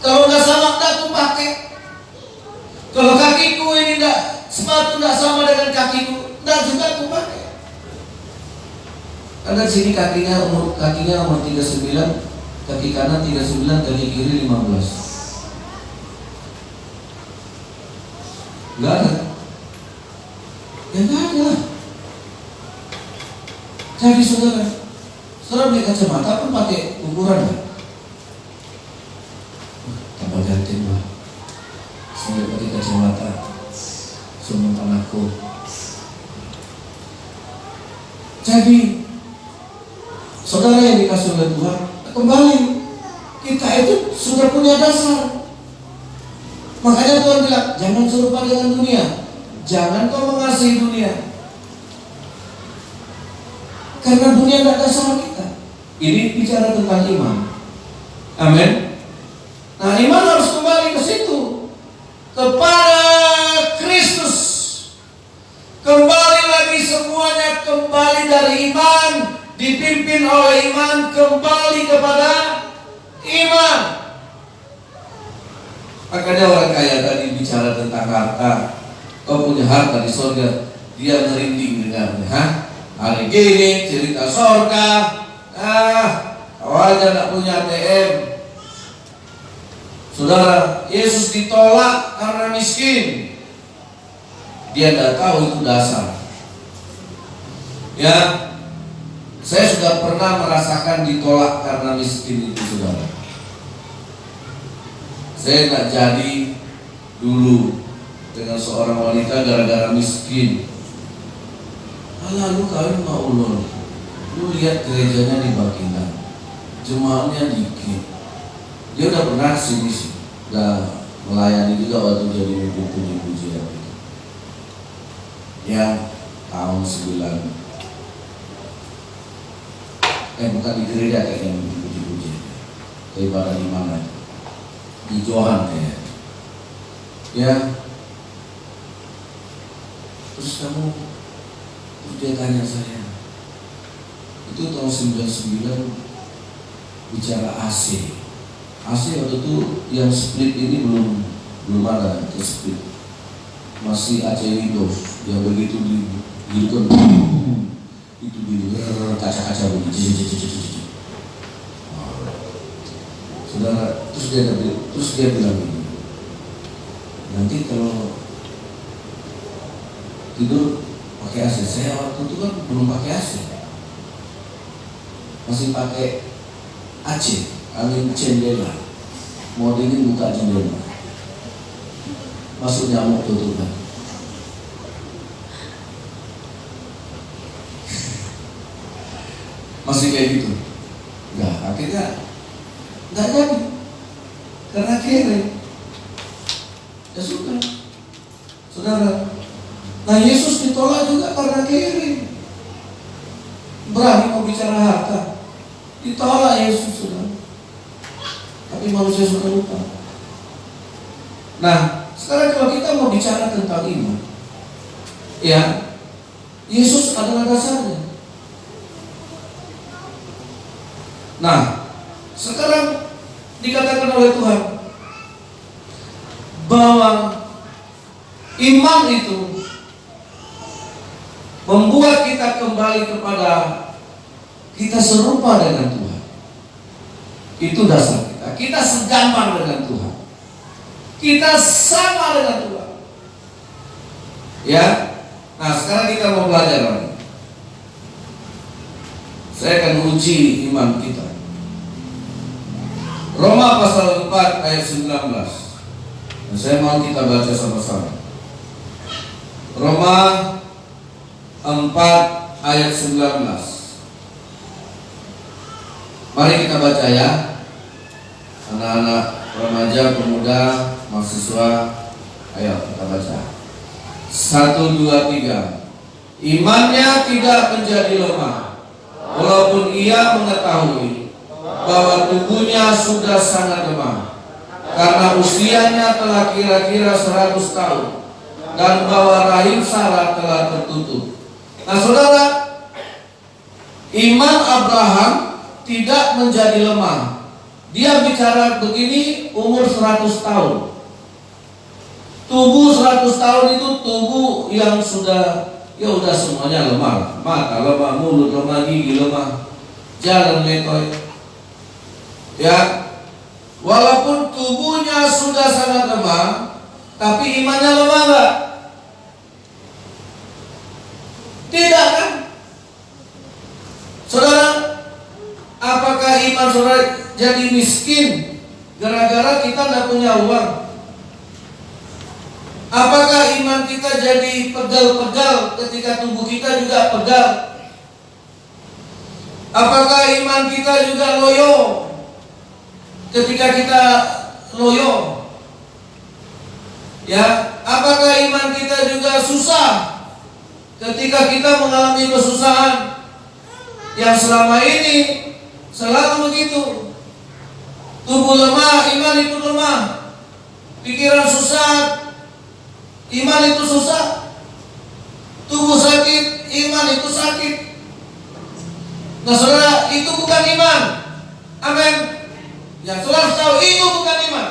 Kalau nggak sama nggak kupakai. Kalau kakiku ini sepatu tidak sama dengan kakiku, tidak juga aku pakai. Karena di sini kakinya umur 39, kaki kanan 39, kaki kiri 15. Enggak ada. Ya enggak ada. Jadi saudara beli kacamata pun pakai ukuran kan? Tambah ganti lah. Saya pakai kacamata. Semua anakku. Jadi saudara yang dikasih oleh Tuhan, kembali kita itu sudah punya dasar. Makanya Tuhan bilang, jangan serupa dengan dunia, jangan kau mengasihi dunia, karena dunia tidak dasar kita. Ini bicara tentang iman. Amin. Nah, iman harus kembali ke situ, kepada Kristus. Kembali lagi semuanya, kembali dari iman, dipimpin oleh iman, kembali kepada iman. Makanya orang kaya tadi bicara tentang harta. Kau punya harta di surga, dia merinding dengarnya. Hari gini cerita surga, kau aja tidak punya ATM. Saudara, Yesus ditolak karena miskin. Dia tidak tahu itu dasar. Ya, saya sudah pernah merasakan ditolak karena miskin itu, saudara. Saya tidak jadi dulu dengan seorang wanita gara-gara miskin. Lalu kawin mau ulur. Lu lihat gerejanya di Buckingham, jemaahnya dikit. Dia udah pernah sini sih, udah melayani juga waktu jadi puji-puji ya tahun 9. Bukan di gereja kayaknya puji-puji. Ibadah di mana? Di Johan kayaknya. Ya. Terus dia tanya saya, itu tahun 99 bicara AC. AC waktu itu yang split ini belum ada itu split. Masih AC Windows yang begitu gitu itu di kaca-kaca begitu. Saudara, terus dia bilang begini, nanti kalau tidur pakai AC. Saya waktu itu kan belum pakai AC, masih pakai AC, angin jendela. Mau dingin buka jendela, masuk nyamuk tutupan. Masih kayak gitu. Nah, akhirnya nggak jadi karena kere. Ya sudah, saudara. Nah, Yesus ditolak juga karena kere. Berani mau bicara harta, ditolak Yesus, saudara. Tapi manusia suka lupa. Nah, sekarang kalau kita mau bicara tentang iman, ya, Yesus adalah dasarnya. Nah, sekarang dikatakan oleh Tuhan bahwa iman itu membuat kita kembali kepada kita serupa dengan Tuhan. Itu dasar kita. Kita segambar dengan Tuhan. Kita sama dengan Tuhan. Ya. Nah, sekarang kita mau belajar lagi. Saya akan uji iman kita. Roma pasal 4 ayat 19. Dan saya mau kita baca sama-sama. Roma 4 ayat 19. Mari kita baca ya. Anak-anak, remaja, pemuda, mahasiswa, ayo kita baca. 1, 2, 3. Imannya tidak menjadi lemah, walaupun ia mengetahui bahwa tubuhnya sudah sangat lemah, karena usianya telah kira-kira 100 tahun, dan bahwa rahim Sarah telah tertutup. Nah, saudara, iman Abraham tidak menjadi lemah. Dia bicara begini umur 100 tahun. Tubuh 100 tahun itu tubuh yang sudah ya udah semuanya lemah. Mata lemah, mulut lemah, gigi lemah, jalan letoy. Ya, walaupun tubuhnya sudah sangat lemah, tapi imannya lemah nggak? Tidak kan? Saudara, apakah iman saudara jadi miskin gara-gara kita tidak punya uang? Apakah iman kita jadi pegal-pegal ketika tubuh kita juga pegal? Apakah iman kita juga loyo ketika kita loyo? Ya, apakah iman kita juga susah ketika kita mengalami kesusahan? Yang selama ini selalu begitu. Tubuh lemah, iman itu lemah. Pikiran susah, iman itu susah. Tubuh sakit, iman itu sakit. Nah saudara, itu bukan iman. Amin. Yang saudara tahu itu bukan iman.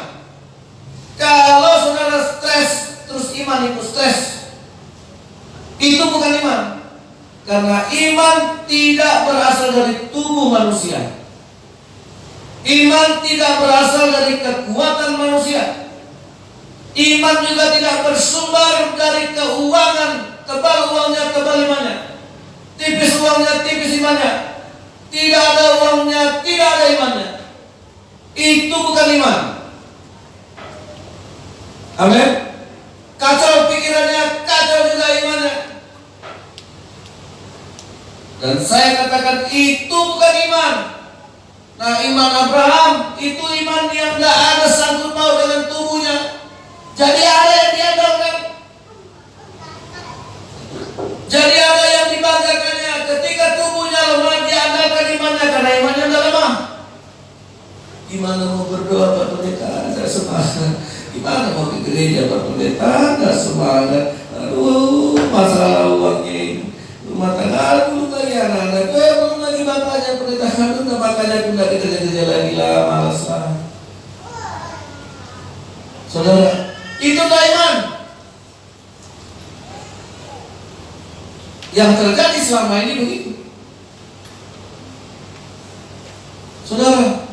Kalau saudara stres, terus iman itu stres, itu bukan iman. Karena iman tidak berasal dari tubuh manusia. Iman tidak berasal dari kekuatan manusia. Iman juga tidak bersumber dari keuangan. Tebal uangnya, tebal imannya. Tipis uangnya, tipis imannya. Tidak ada uangnya, tidak ada imannya. Itu bukan iman. Amin. Kacau pikirannya, kacau juga imannya. Dan saya katakan itu bukan iman. Nah, iman Abraham itu iman yang tidak ada sangkut paut dengan tubuhnya. Jadi ada yang diandalkan. Jadi ada yang dibanggakannya. Ketika tubuhnya lemah, diandalkan imannya karena imannya tidak lemah. Gimana mau berdoa Pak Pendeta? Tidak semangat. Gimana mau ke gereja Pak Pendeta? Tidak semangat. Aduh, masalah uangnya ini. Rumah tangga belum lagi anak-anak, belum lagi bapaknya Pendeta. Aduh, makanya aku tidak kerja-kerja lagi lah, malas lah. Saudara, itu tidak iman. Yang terjadi selama ini begitu. Saudara,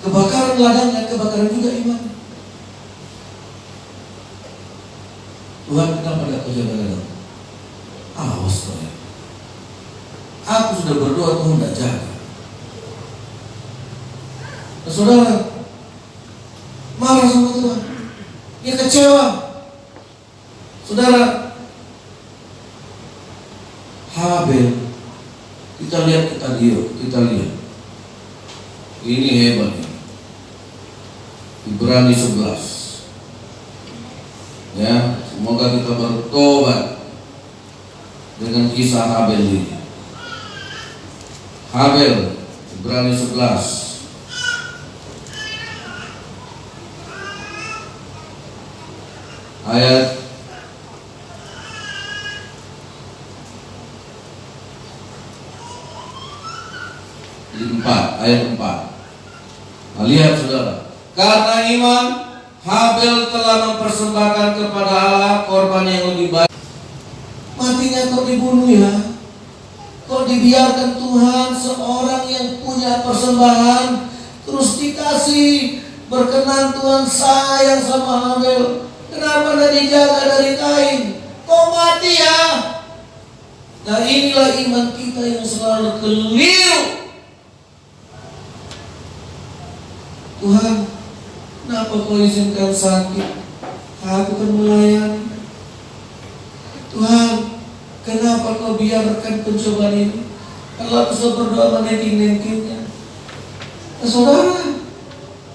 kebakaran ladangnya, kebakaran juga iman. Tuhan kenapa tidak kau jaga? Awas kau ya. Aku sudah berdoa, Tuhan tidak jaga. Nah, saudara, marah sama Tuhan. Dia kecewa. Saudara, Habel, kita lihat. Ini hebat ini. Ibrani 11. Ya, semoga kita bertobat dengan kisah Habel ini. Habel, Ibrani 11. Ayat ayat 4. Nah, lihat saudara, karena iman Habel telah mempersembahkan kepada Allah korban yang lebih baik. Matinya kok dibunuh ya? Kok dibiarkan Tuhan seorang yang punya persembahan terus dikasih, berkenan Tuhan sayang sama Habel. Kenapa tidak dijaga dari Kain? Kok mati ya? Nah inilah iman kita yang selalu keliru. Tuhan, kenapa kau izinkan sakit? Aku kan melayani. Tuhan, kenapa kau biarkan pencobaan ini? Kalau aku sudah berdoa menenting-nentingnya. Nah, saudara,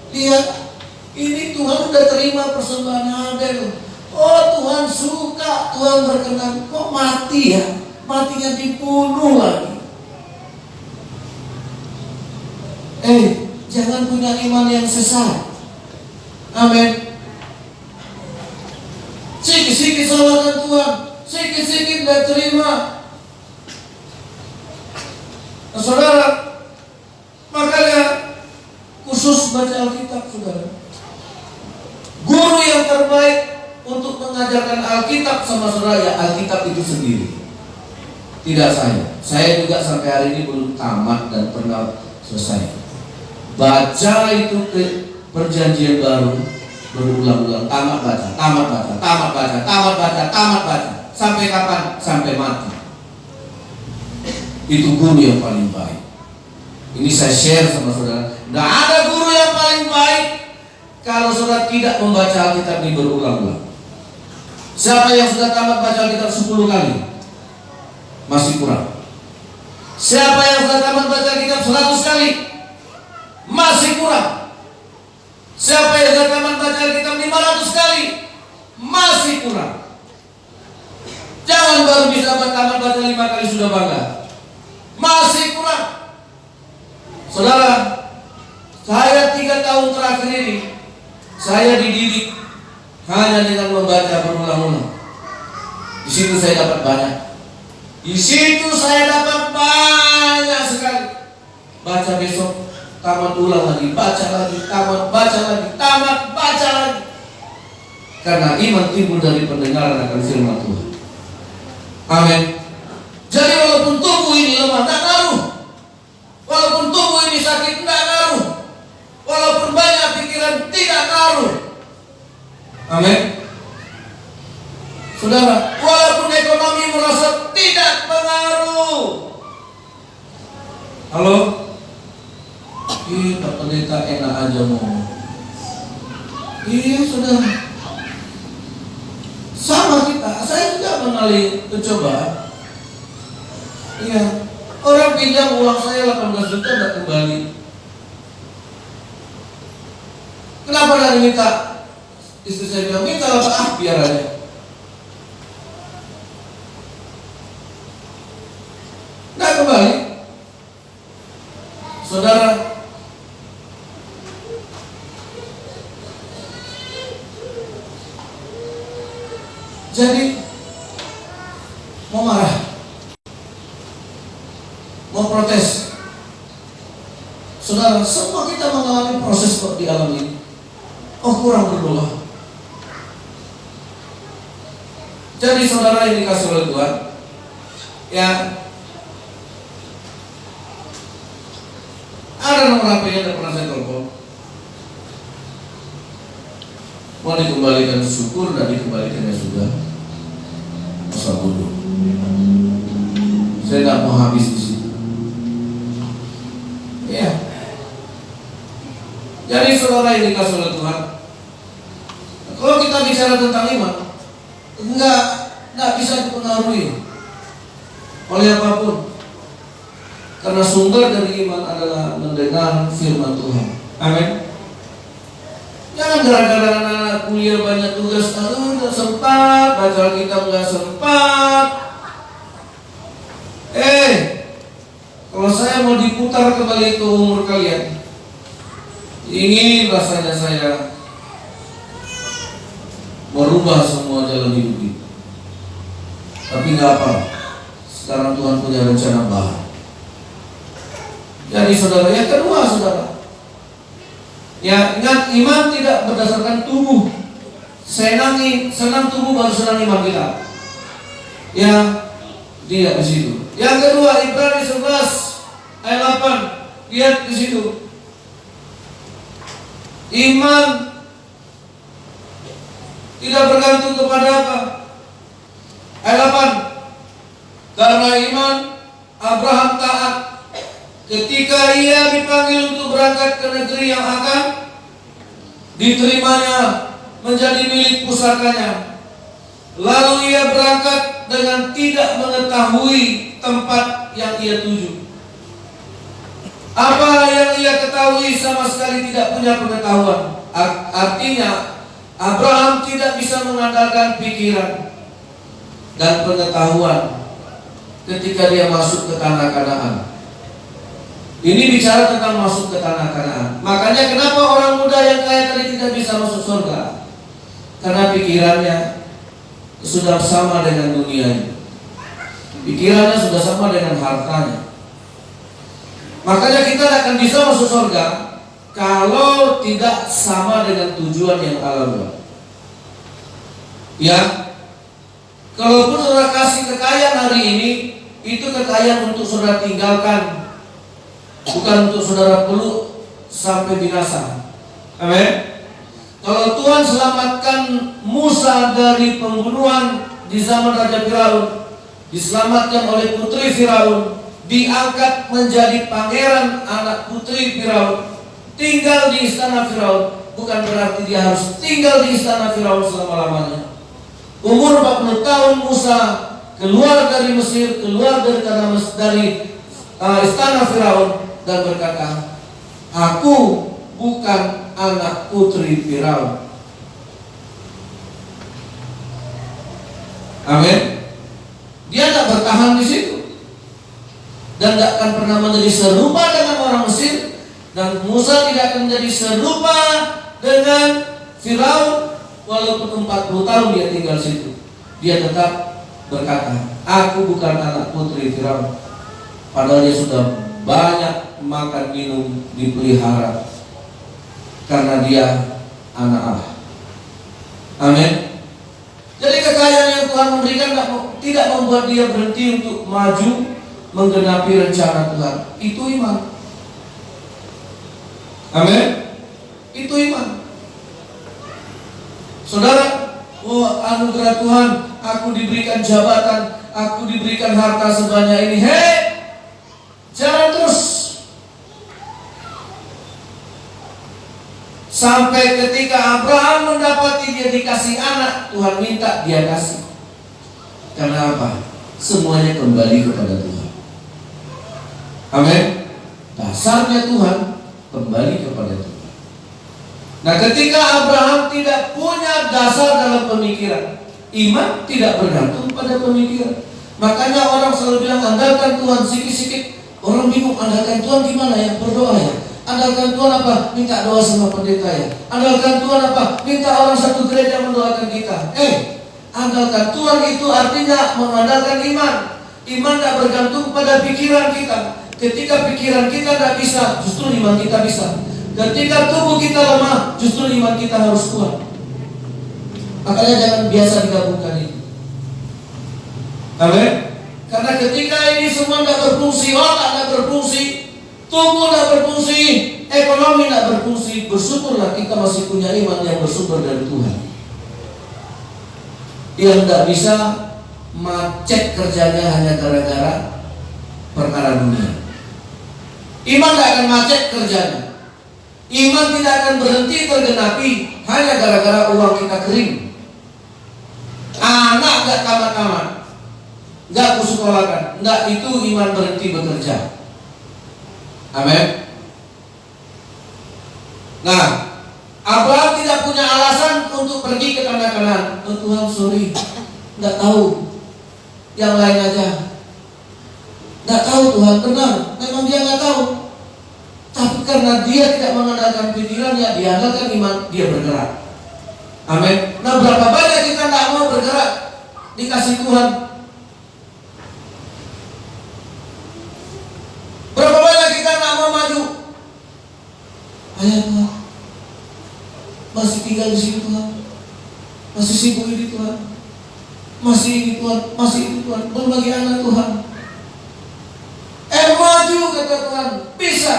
lihat, ini Tuhan sudah terima persembahan Habel. Oh Tuhan suka, Tuhan berkenan. Kok mati ya? Matinya dibunuh lagi. Jangan punya iman yang sesat. Amin. Sikit-sikit salahkan Tuhan, sikit-sikit tidak terima. Nah, saudara, makanya khusus baca Alkitab, saudara. Guru yang terbaik untuk mengajar mengajarkan Alkitab sama saudara, ya Alkitab itu sendiri. Tidak saya. Saya juga sampai hari ini belum tamat dan pernah selesai. Baca itu ke perjanjian baru berulang-ulang, tamat baca, tamat baca, tamat baca, tamat baca, tamat baca. Sampai kapan? Sampai mati. Itu guru yang paling baik. Ini saya share sama saudara. Tidak ada guru yang paling baik kalau saudara tidak membaca Alkitab ini berulang-ulang. Siapa yang sudah tamat baca Alkitab 10 kali? Masih kurang. Siapa yang sudah tamat baca Alkitab 100 kali? Masih kurang. Siapa yang sudah tamat baca Alkitab 500 kali? Masih kurang. Jangan baru bisa tamat baca 5 kali sudah bangga. Masih kurang. Saudara, saya 3 tahun terakhir ini saya dididik hanya dengan membaca berulang-ulang. Di situ saya dapat banyak. Di situ saya dapat banyak sekali. Baca besok, tamat ulang lagi, baca lagi, tamat, baca lagi, tamat, baca lagi. Karena iman timbul dari pendengaran akan firman Tuhan. Amin. Jadi walaupun tubuh ini lemah, tak ngaruh. Walaupun tubuh ini sakit, tidak ngaruh. Walaupun banyak pikiran, tidak ngaruh. Amin. Saudara, walaupun ekonomi merosot, tidak pengaruh. Halo? Pak pendeta enak aja ngomong. Iya saudara. Sama kita, saya juga mengalami percobaan. Iya, orang pinjam uang saya 18 juta tidak kembali. Kenapa tidak minta? Istri saya bilang, minta apa? Biar aja. Tidak kembali. Saudara, jadi mau marah, mau protes. Saudara, semua kita mengalami proses kok di alam ini. Oh, kurang berdoa. Jadi saudara yang dikasih oleh Tuhan, ya ada nomor HP yang tidak pernah saya telepon. Mau dikembalikan syukur dan dikembalikan ya sudah. Masa bodoh. Saya tidak mau habis di situ. Ya. Jadi saudara yang dikasih oleh Tuhan, kalau kita bicara tentang iman, enggak bisa dipengaruhi oleh apapun. Karena sumber dari iman adalah mendengar firman Tuhan. Amin. Jangan gara-gara anak-anak kuliah banyak tugas, nggak sempat baca Alkitab, nggak sempat. Kalau saya mau diputar kembali ke umur kalian, ingin rasanya saya merubah semua jalan hidup itu. Tapi nggak apa. Sekarang Tuhan punya rencana baru. Jadi saudara, yang kedua saudara, ya ingat, iman tidak berdasarkan tubuh. Senang tubuh baru senang iman kita. Ya, tidak di situ. Yang kedua, Ibrani 11 ayat 8, lihat di situ. Iman tidak bergantung kepada apa? Ayat 8. Karena iman Abraham taat ketika ia dipanggil untuk berangkat ke negeri yang akan diterimanya menjadi milik pusakanya. Lalu ia berangkat dengan tidak mengetahui tempat yang ia tuju. Apa yang ia ketahui sama sekali tidak punya pengetahuan. Artinya Abraham tidak bisa mengandalkan pikiran dan pengetahuan ketika dia masuk ke tanah Kanaan. Ini bicara tentang masuk ke tanah Kanaan. Makanya kenapa orang muda yang kaya tadi tidak bisa masuk surga? Karena pikirannya sudah sama dengan dunianya. Pikirannya sudah sama dengan hartanya. Makanya kita akan bisa masuk surga kalau tidak sama dengan tujuan yang Allah buat. Ya, kalaupun saudara kasih kekayaan hari ini, itu kekayaan untuk saudara tinggalkan, bukan untuk saudara peluk sampai binasa. Amin. Kalau Tuhan selamatkan Musa dari pembunuhan di zaman Raja Firaun, diselamatkan oleh putri Firaun, diangkat menjadi pangeran anak putri Firaun, tinggal di istana Firaun, bukan berarti dia harus tinggal di istana Firaun selama-lamanya. Umur 40 tahun Musa keluar dari Mesir, keluar dari istana Firaun dan berkata, "Aku bukan anak putri Firaun." Amin. Dia tidak bertahan di situ dan tidak akan pernah menjadi serupa dengan orang Mesir, dan Musa tidak akan menjadi serupa dengan Firaun. Walaupun 40 tahun dia tinggal situ, dia tetap berkata, "Aku bukan anak putri Firaun." Padahal dia sudah banyak makan minum dipelihara karena dia anak Allah. Amin. Jadi kekayaan yang Tuhan memberikan tidak membuat dia berhenti untuk maju menggenapi rencana Tuhan. Itu iman. Amin. Itu iman. Saudara, anugerah Tuhan, aku diberikan jabatan, aku diberikan harta sebanyak ini. Hei, jalan terus. Sampai ketika Abraham mendapati dia dikasih anak, Tuhan minta dia kasih. Karena apa? Semuanya kembali kepada Tuhan. Amin. Dasarnya Tuhan kembali kepada Tuhan. Nah, ketika Abraham tidak punya dasar dalam pemikiran, iman tidak bergantung pada pemikiran. Makanya orang selalu bilang andalkan Tuhan, sikit-sikit orang bingung, andalkan Tuhan gimana ya? Berdoa ya. Andalkan Tuhan apa? Minta doa sama pendeta ya. Andalkan Tuhan apa? Minta orang satu gereja mendoakan kita. Andalkan Tuhan itu artinya mengandalkan iman. Iman tidak bergantung pada pikiran kita. Ketika pikiran kita tidak bisa, justru iman kita bisa. Ketika tubuh kita lemah, justru iman kita harus kuat. Makanya jangan biasa digabungkan ini. Amin. Karena ketika ini semua tidak berfungsi, otak tidak berfungsi, tubuh tidak berfungsi, ekonomi tidak berfungsi, bersyukurlah kita masih punya iman yang bersumber dari Tuhan. Dia tidak bisa macet kerjanya hanya gara-gara perkara dunia. Iman tidak akan macet kerjanya. Iman tidak akan berhenti tergenapi hanya gara-gara uang kita kering. Anak gak tamat-tamat, gak kusekolahkan, enggak, itu iman berhenti bekerja. Amin. Nah, Abraham tidak punya alasan untuk pergi ke tanah Kanaan. Oh Tuhan, sorry, enggak tahu, yang lain aja. Enggak tahu Tuhan, benar, memang dia enggak tahu. Tapi karena dia tidak mengandalkan pikirannya, dia andalkan iman, dia bergerak. Amin. Nah, berapa banyak kita tidak mau bergerak dikasih Tuhan? Berapa banyak kita tidak mau maju? Ayah Tuhan, masih tinggal di sini Tuhan, masih sibuk ini Tuhan, masih ini Tuhan, masih ini Tuhan, belum lagi anak Tuhan. Maju kata Tuhan, bisa.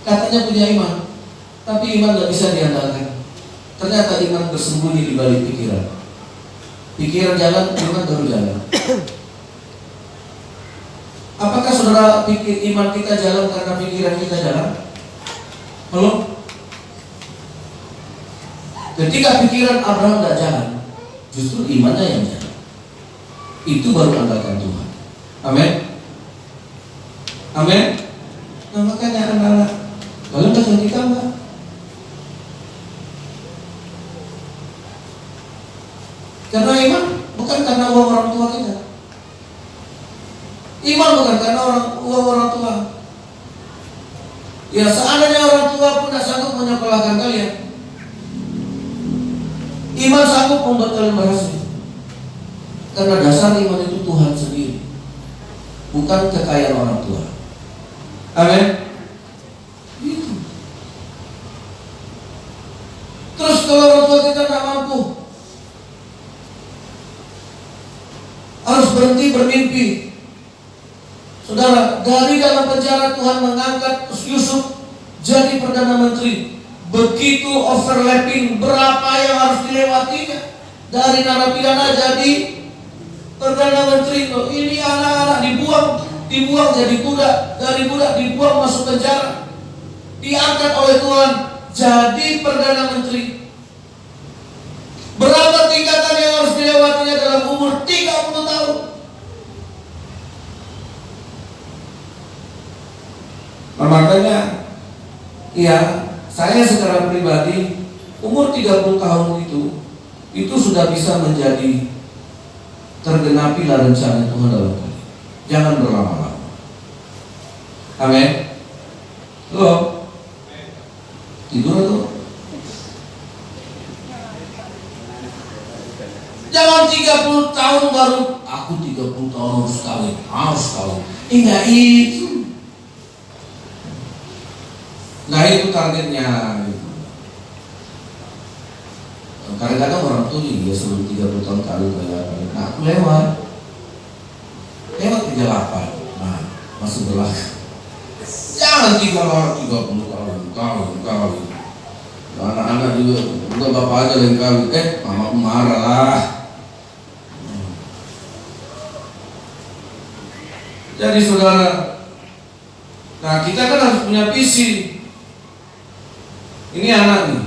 Katanya punya iman, tapi iman tidak bisa diandalkan. Ternyata iman bersembunyi di balik pikiran. Pikiran jalan, iman baru jalan. Apakah saudara pikir iman kita jalan karena pikiran kita jalan? Belum. Ketika pikiran Abraham tidak jalan, justru imannya yang jalan. Itu baru andalkan Tuhan. Amin. Amin. Nah, makanya anak-anak, kalian baca kita enggak? Karena iman bukan karena uang orang tua kita. Iman bukan karena uang orang tua. Ya, seandainya orang tua pun tidak sanggup menyekolahkan kalian, iman sanggup membuat kalian berhasil. Karena dasar iman itu Tuhan sendiri, bukan kekayaan orang tua. Amin. Gitu. Terus kalau orang tua kita tidak mampu, berhenti bermimpi. Saudara, dari dalam penjara Tuhan mengangkat Yusuf jadi Perdana Menteri. Begitu overlapping berapa yang harus dilewatinya. Dari narapidana jadi Perdana Menteri. Ini anak-anak dibuang jadi budak. Dari budak dibuang masuk penjara. Diangkat oleh Tuhan jadi Perdana Menteri. Berapa tingkatan yang harus dilewatinya dalam umur 30 tahun. Nah, makanya ya, saya secara pribadi umur 30 tahun itu sudah bisa menjadi tergenapilah rencana Tuhan dalam kalian. Jangan berlama-lama. Amin. Loh, tidur atau? Jangan 30 tahun baru aku 30 tahun harus kawin. Enggak itu. Nah itu targetnya. Kadang-kadang orang tuh ya sebelum 30 tahun kawin kayak, nah aku lewat 38, nah masih berlaku. Jangan 30 tahun kawin. Anak-anak juga, udah bapak aja yang kawin, mama marah lah. Jadi saudara, nah kita kan harus punya visi. Ini anak nih.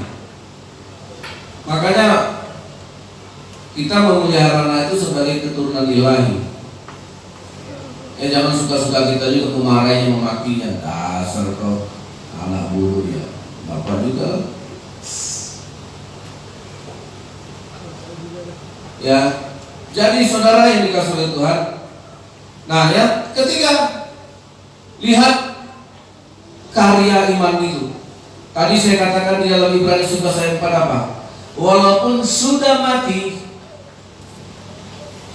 Makanya kita memelihara anak itu sebagai keturunan ilahi. Ya jangan suka-suka kita juga memarahinya, memakinya. Dasar kau anak buruk ya. Bapak juga. Ya, jadi saudara yang dikasih oleh Tuhan. Nah ya, ketiga, lihat karya iman itu. Tadi saya katakan di dalam Ibrani 11 ayat 4 apa? Walaupun sudah mati,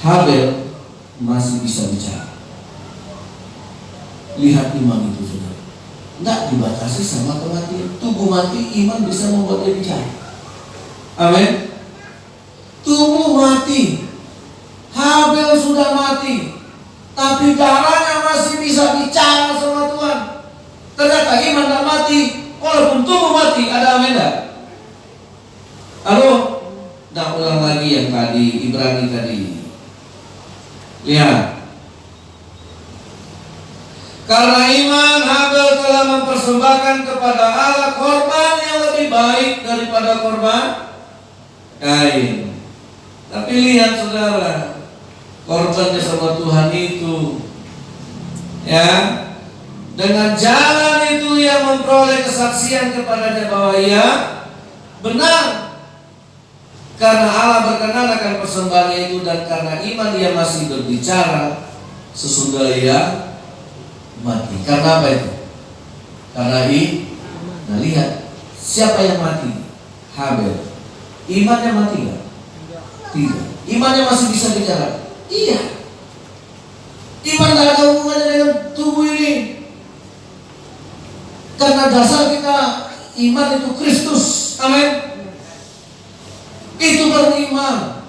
Habel masih bisa bicara. Lihat iman itu saudara. Tidak dibatasi sama kematian. Tubuh mati, iman bisa membuat dia bicara. Amin. Tubuh mati, Habel sudah mati, tapi darahnya masih bisa bicara sama Tuhan. Ternyata iman tak mati, walaupun tubuh mati. Ada amin tak? Halo? Nah ulang lagi yang tadi, Ibrani tadi. Lihat. Karena iman Habel telah mempersembahkan kepada Allah korban yang lebih baik daripada korban Kain. Tapi lihat saudara, korbannya sama Tuhan itu, ya, dengan jalan itu ia memperoleh kesaksian kepadanya bahwa ia benar. Karena Allah berkenan akan persembahannya itu, dan karena iman ia masih berbicara sesudah ia mati. Karena apa itu? Karena nah lihat, siapa yang mati? Habel. Imannya mati gak? Tidak. Imannya masih bisa bicara? Iya. Iman gak ada hubungannya dengan tubuh ini. Karena dasar kita iman itu Kristus. Amin. Itu beriman.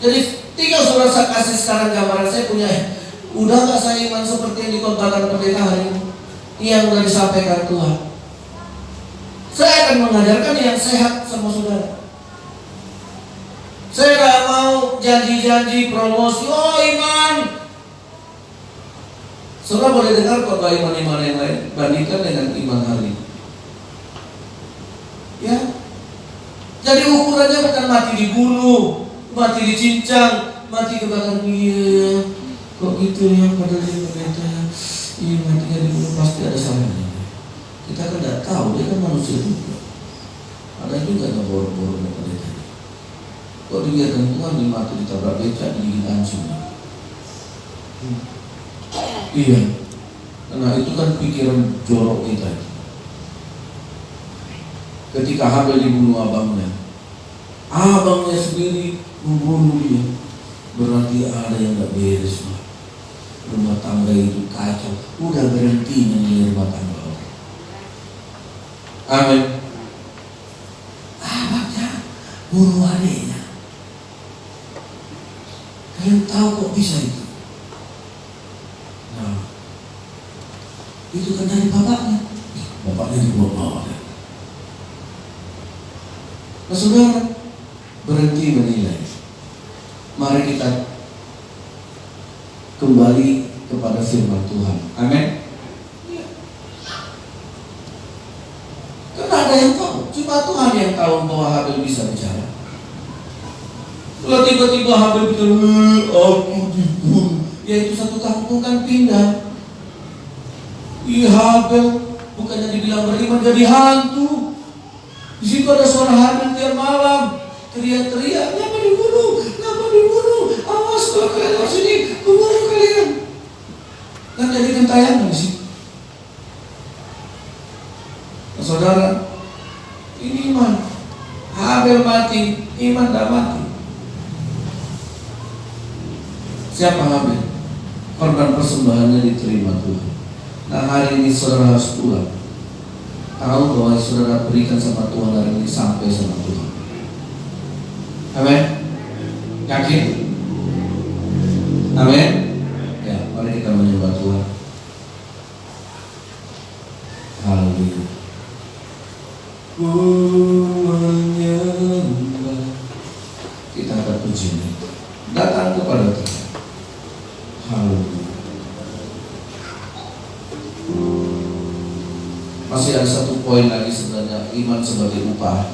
Jadi tinggal saudara saya kasih sekarang gambaran. Saya punya, udah gak saya iman seperti yang dikhotbahkan pendeta hari ini, yang udah disampaikan Tuhan. Saya akan mengajarkan yang sehat sama saudara. Saya gak mau janji-janji promosi, oh iman. Saudara boleh dengar khotbah iman-iman yang lain, bandingkan dengan iman hari ini. Ya. Jadi ukurannya bukan mati dibunuh, mati dicincang, mati kebakar. Iya, kok gitu ya, padahal dia pendeta. Iya, matinya dibunuh pasti ada salahnya. Kita kan tidak tahu, dia kan manusia juga. Ada juga yang borong-borong pendeta. Kok dilihatkan Tuhan di mati ditabrak beca, digigit anjing. Iya, karena itu kan pikiran jorok kita. Ketika Habel dibunuh abangnya sendiri membunuh dia, berarti ada yang gak beres. Rumah tangga itu kacau, udah berhenti nih rumah tangga. Amin. Abangnya bunuh adiknya. Kalian tahu kok bisa itu? Nah, itu kan dari bapaknya. Bapaknya dibawa-bawa. Nah saudara, berhenti menilai. Mari kita kembali kepada firman Tuhan. Amin. Karena ada yang tahu, cuma Tuhan yang tahu bahwa Habel bisa bicara. Kalau tiba-tiba Habel bicara, aku dibunuh, ya itu satu kampung kan pindah. Habel bukannya dibilang beriman, jadi hantu. Di situ ada suara Habel tiap malam, teriak-teriak, kenapa dibunuh? Kenapa dibunuh? Awas kalau kalian lewat sini, kubunuh kalian. Dan jadi gentayangan di situ. Nah, saudara, ini iman. Habel mati, iman tidak mati. Siapa Habel? Korban persembahannya diterima Tuhan. Nah hari ini saudara harus pulang, tahu bahwa saudara berikan sama Tuhan hari ini sampai sama Tuhan. Amin. Yakin? Amin. Ya, mari kita menyembah Tuhan. Haleluya. Ku menyembah. Kita akan puji, datang kepada Tuhan. Haleluya. Masih ada satu poin lagi sebenarnya, iman sebagai upah.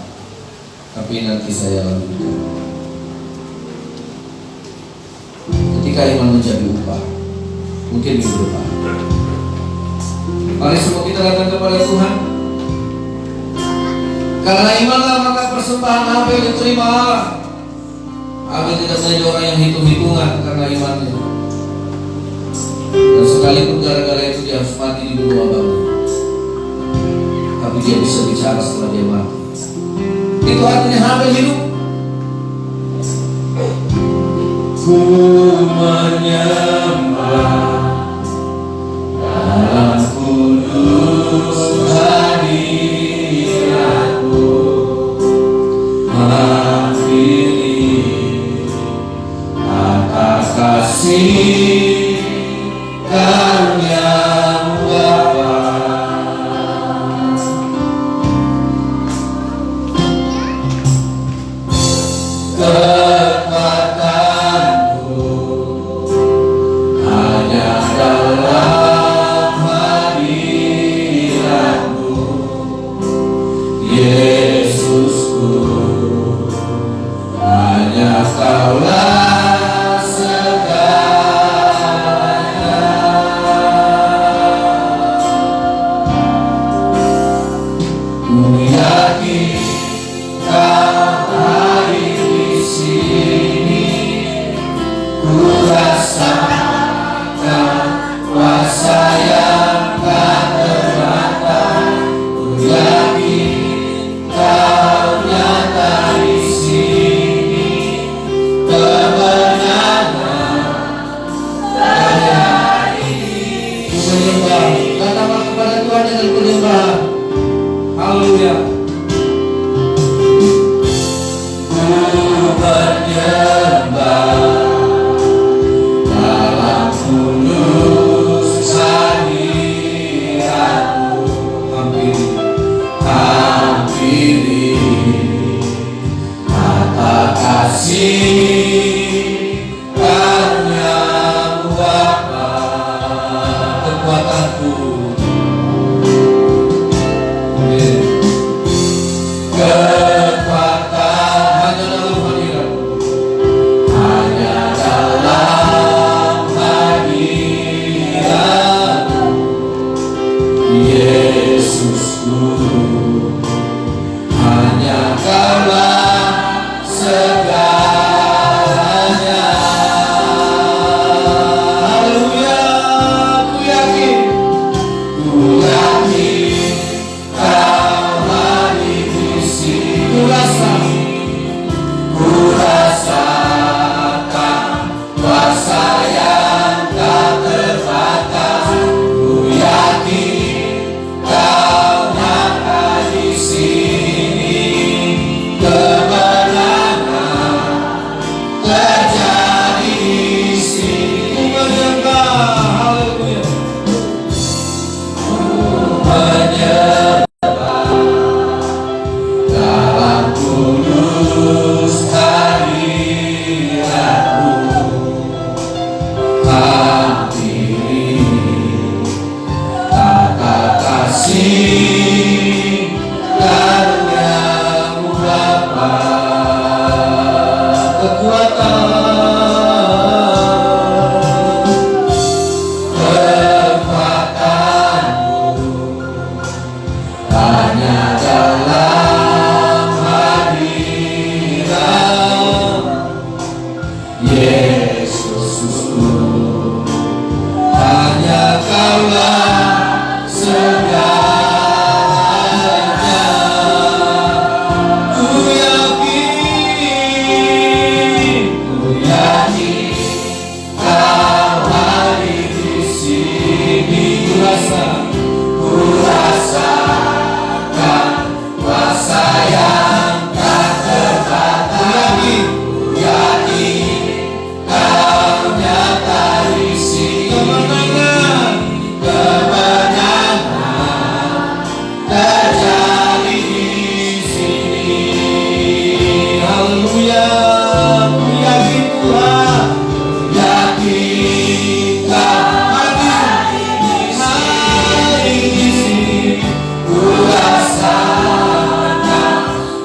Tapi nanti saya lanjutkan. Ketika iman menjadi upah, mungkin minggu depan. Mari semua kita datang kepada Tuhan. Karena imanlah maka persembahan Habel diterima Allah. Habel tidak menjadi orang yang hitung-hitungan karena imannya. Dan sekalipun gara-gara itu dia harus mati di bawah batu, tapi dia bisa bicara setelah dia mati. Itu artinya Habel hidup. Ku menyembah dalam kudus hadiratmu, mengakhiri kata kasih karunia-Mu Bapa. Kekuatanku hanya dalam hadirat-Mu, Yesusku, hanya Kaulah segalanya. Ku yakin Kau hadir di sini, ku rasakan kuasa yang tak terbatas. Ku yakin Kau nyata di sini, kebenaran saya ini. Ku menyembah, datanglah kepada Tuhan dengan penyembahan. Haleluya. Menyembah dalam kudus hadirat-Mu, hampiri kata kasih karunia-Mu Bapa. Kekuatanku, kekuatan hanya dalam hadirat-Mu, Yesusku, hanya Kaulah segalanya. Tuhan, yakinkan hari ini ku rasakan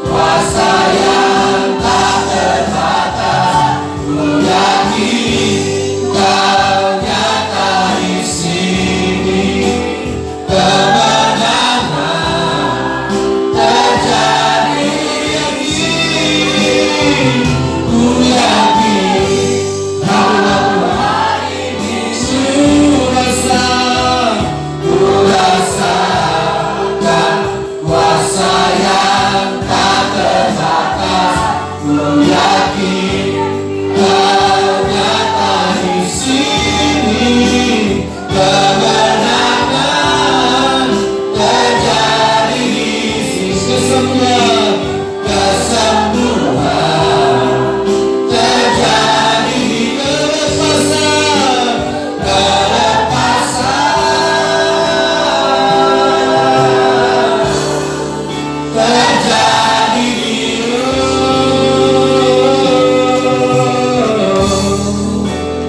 kuasa yang tak terbatas. Ku yakin kau nyata di sini, kemenangan terjadi. Ku yakin kalau hari ini ku rasakan kuasa yang tak terbatas. Ku yakin kau nyata di sini, kemenangan terjadi di sini, kesembuhan terjadi di kelepasan terjadi di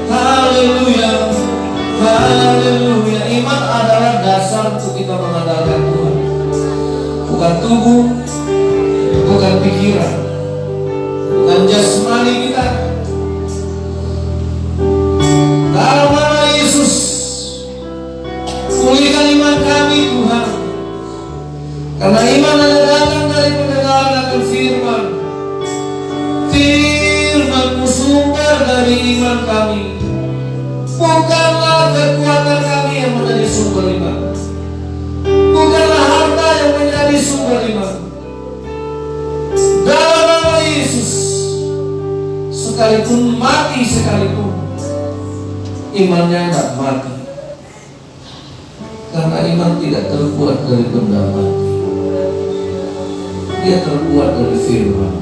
haleluya, haleluya. Iman adalah dasar untuk kita mengandalkan Tuhan, bukan tubuh, bukan pikiran, bukan jasmani kita. Dalam nama Yesus, pulihkan iman kami Tuhan, karena iman adalah datang dari pendengaran akan firman. Firman-Mu sumber dari iman kami, bukanlah kekuatan kami yang menjadi sumber iman, bukanlah harta yang menjadi sumber iman. Dalam nama Yesus, sekalipun mati sekalipun, imannya tidak mati, karena iman tidak terbuat dari benda mati, dia terbuat dari firman.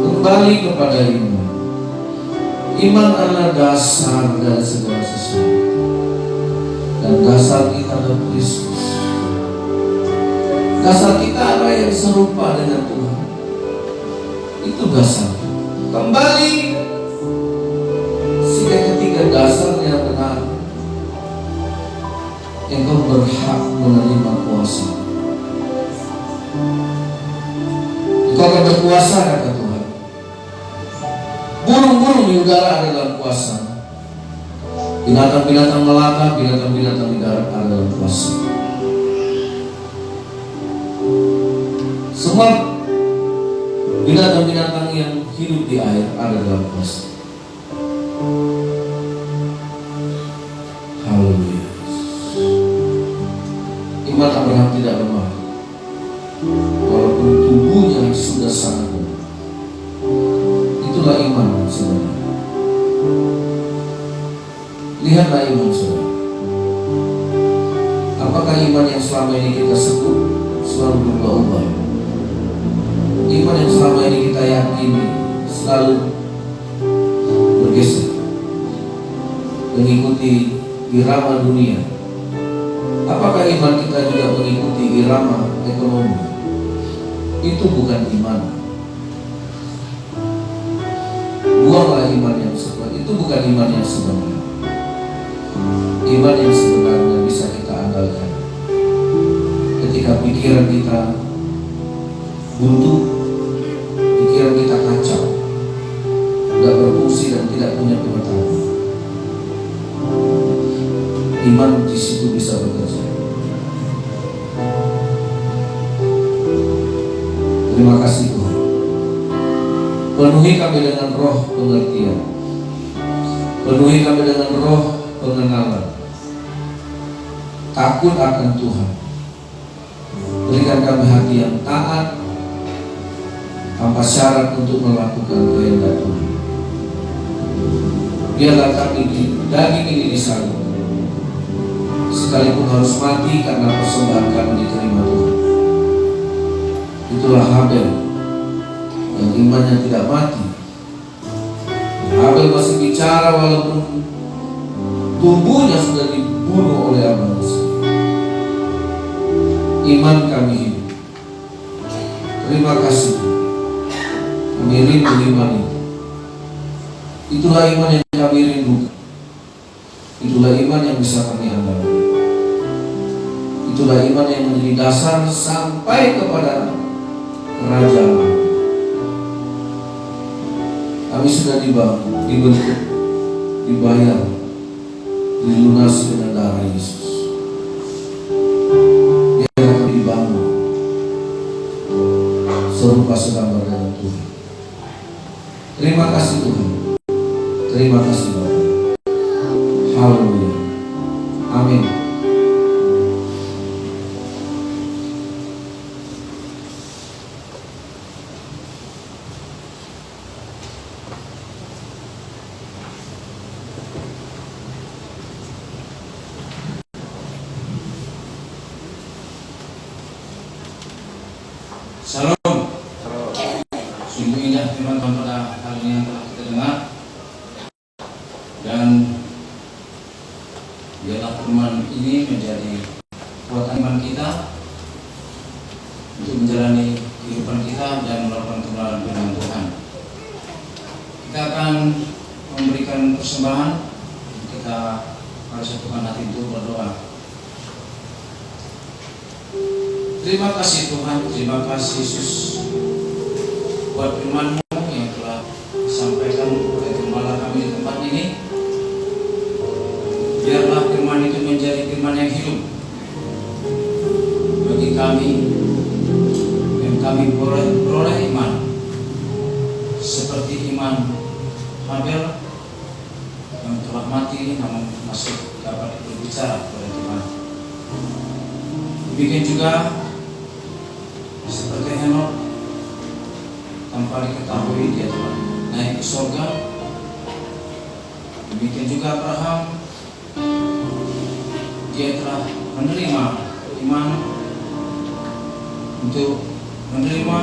Kembali kepada iman. Iman adalah dasar dari segala sesuatu, dan dasar kita adalah Kristus. Dasar kita adalah yang serupa dengan Tuhan. Itu dasar. Kembali, sehingga ketika dasarnya benar, engkau berhak menerima kuasa. Engkau akan berkuasa, kata Tuhan. Burung-burung di udara ada dalam kuasa, binatang-binatang melata, binatang-binatang di darat ada dalam kuasa. Semua binatang-binatang yang hidup di air ada dalam kuasa. Haleluya. Iman Abraham tidak lemah, walaupun tubuhnya sudah sangat lemah. Itulah iman, saudara. Lihatlah iman, saudara. Apakah iman yang selama ini kita sebut selalu berubah-ubah? Iman yang selama ini kita yakini selalu bergeser, mengikuti irama dunia. Apakah iman kita juga mengikuti irama ekonomi? Itu bukan iman. Buanglah iman yang sebenarnya. Itu bukan iman yang sebenarnya. Iman yang sebenarnya bisa kita andalkan ketika pikiran kita buntu, pikiran kita kacau, tidak berfungsi dan tidak punya pengetahuan. Iman di situ bisa bekerja. Terima kasih Tuhan. Penuhi kami dengan roh pengertian, penuhi kami dengan roh pengenalan, takut akan Tuhan. Berikan kami hati yang taat tanpa syarat untuk melakukan kehendak Tuhan. Biarlah kami di daging ini disalib, sekalipun harus mati karena persembahan kami diterima Tuhan. Itulah Habel yang imannya tidak mati. Habel masih bicara walaupun tubuhnya sudah dibunuh oleh manusia. Iman kami hidup. Terima kasih. Kami rindu iman itu. Itulah iman yang kami rindukan. Itulah iman yang bisa kami andalkan. Itulah iman yang menjadi dasar sampai kepada kerajaan Allah. Kami sudah dibangun, dibentuk, dibayar, dilunasi dengan darah Yesus. Biar kami dibangun serupa segambar dengan Tuhan. Terima kasih Tuhan. Terima kasih Bapak. Haleluya. Amin. Shalom. Sungguh indah firman Tuhan pada hal ini yang telah kita dengar. Dan biarlah firman ini menjadi kekuatan iman kita untuk menjalani kehidupan kita dan melakukan kebenaran firman Tuhan. Kita akan memberikan persembahan. Kita harus satukan hati untuk berdoa. Terima kasih Tuhan, terima kasih Yesus buat firman-Mu yang telah disampaikan oleh gembala kami di tempat ini. Biarlah firman itu menjadi firman yang hidup bagi kami, dan kami beroleh iman seperti iman Habel yang telah mati namun masih dapat berbicara kepada Tuhan. Demikian juga seperti Henok, tanpa diketahui dia telah naik ke surga. Demikian juga Abraham, dia telah menerima iman untuk menerima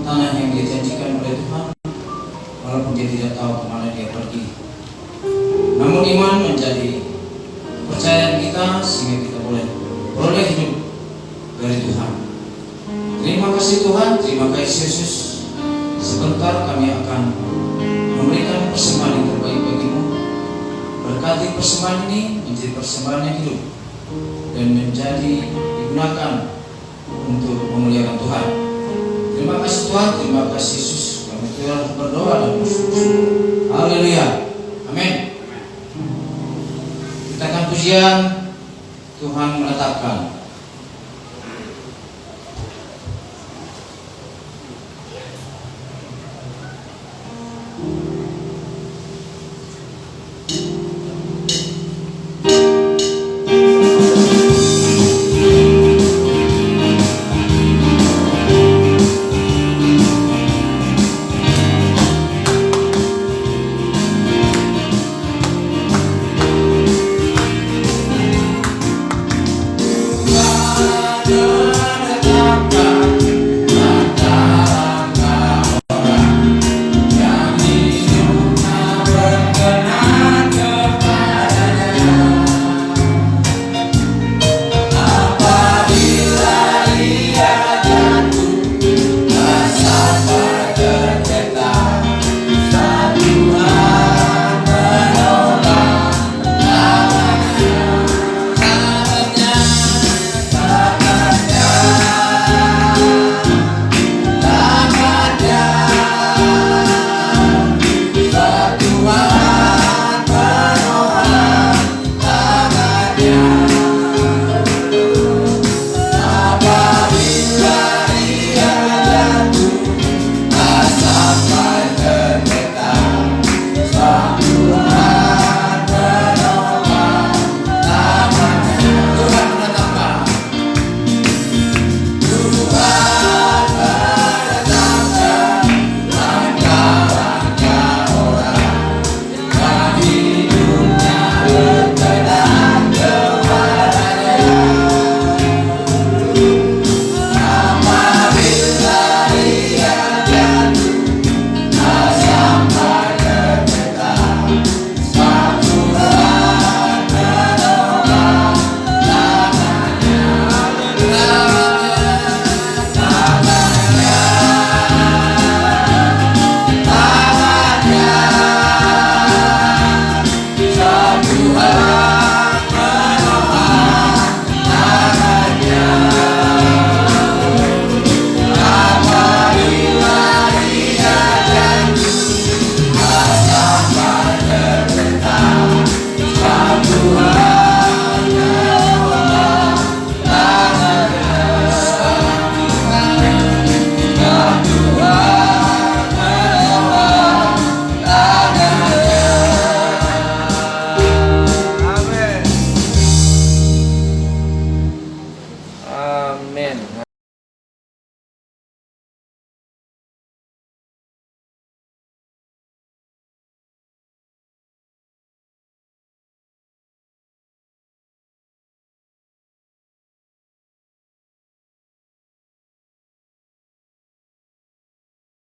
tanah yang dijanjikan oleh Tuhan, walaupun dia tidak tahu kemana dia pergi. Namun iman menjadi kepercayaan kita sehingga kita boleh beroleh hidup dari Tuhan. Terima kasih Tuhan, terima kasih Yesus. Sebentar kami akan memberikan persembahan yang terbaik bagi-Mu. Berkati persembahan ini menjadi persembahan yang hidup dan menjadi digunakan untuk memuliakan Tuhan. Terima kasih Tuhan, terima kasih Yesus. Kami telah berdoa dan bersyukur. Haleluya. Amin. Kita akan pujian Tuhan menetapkan.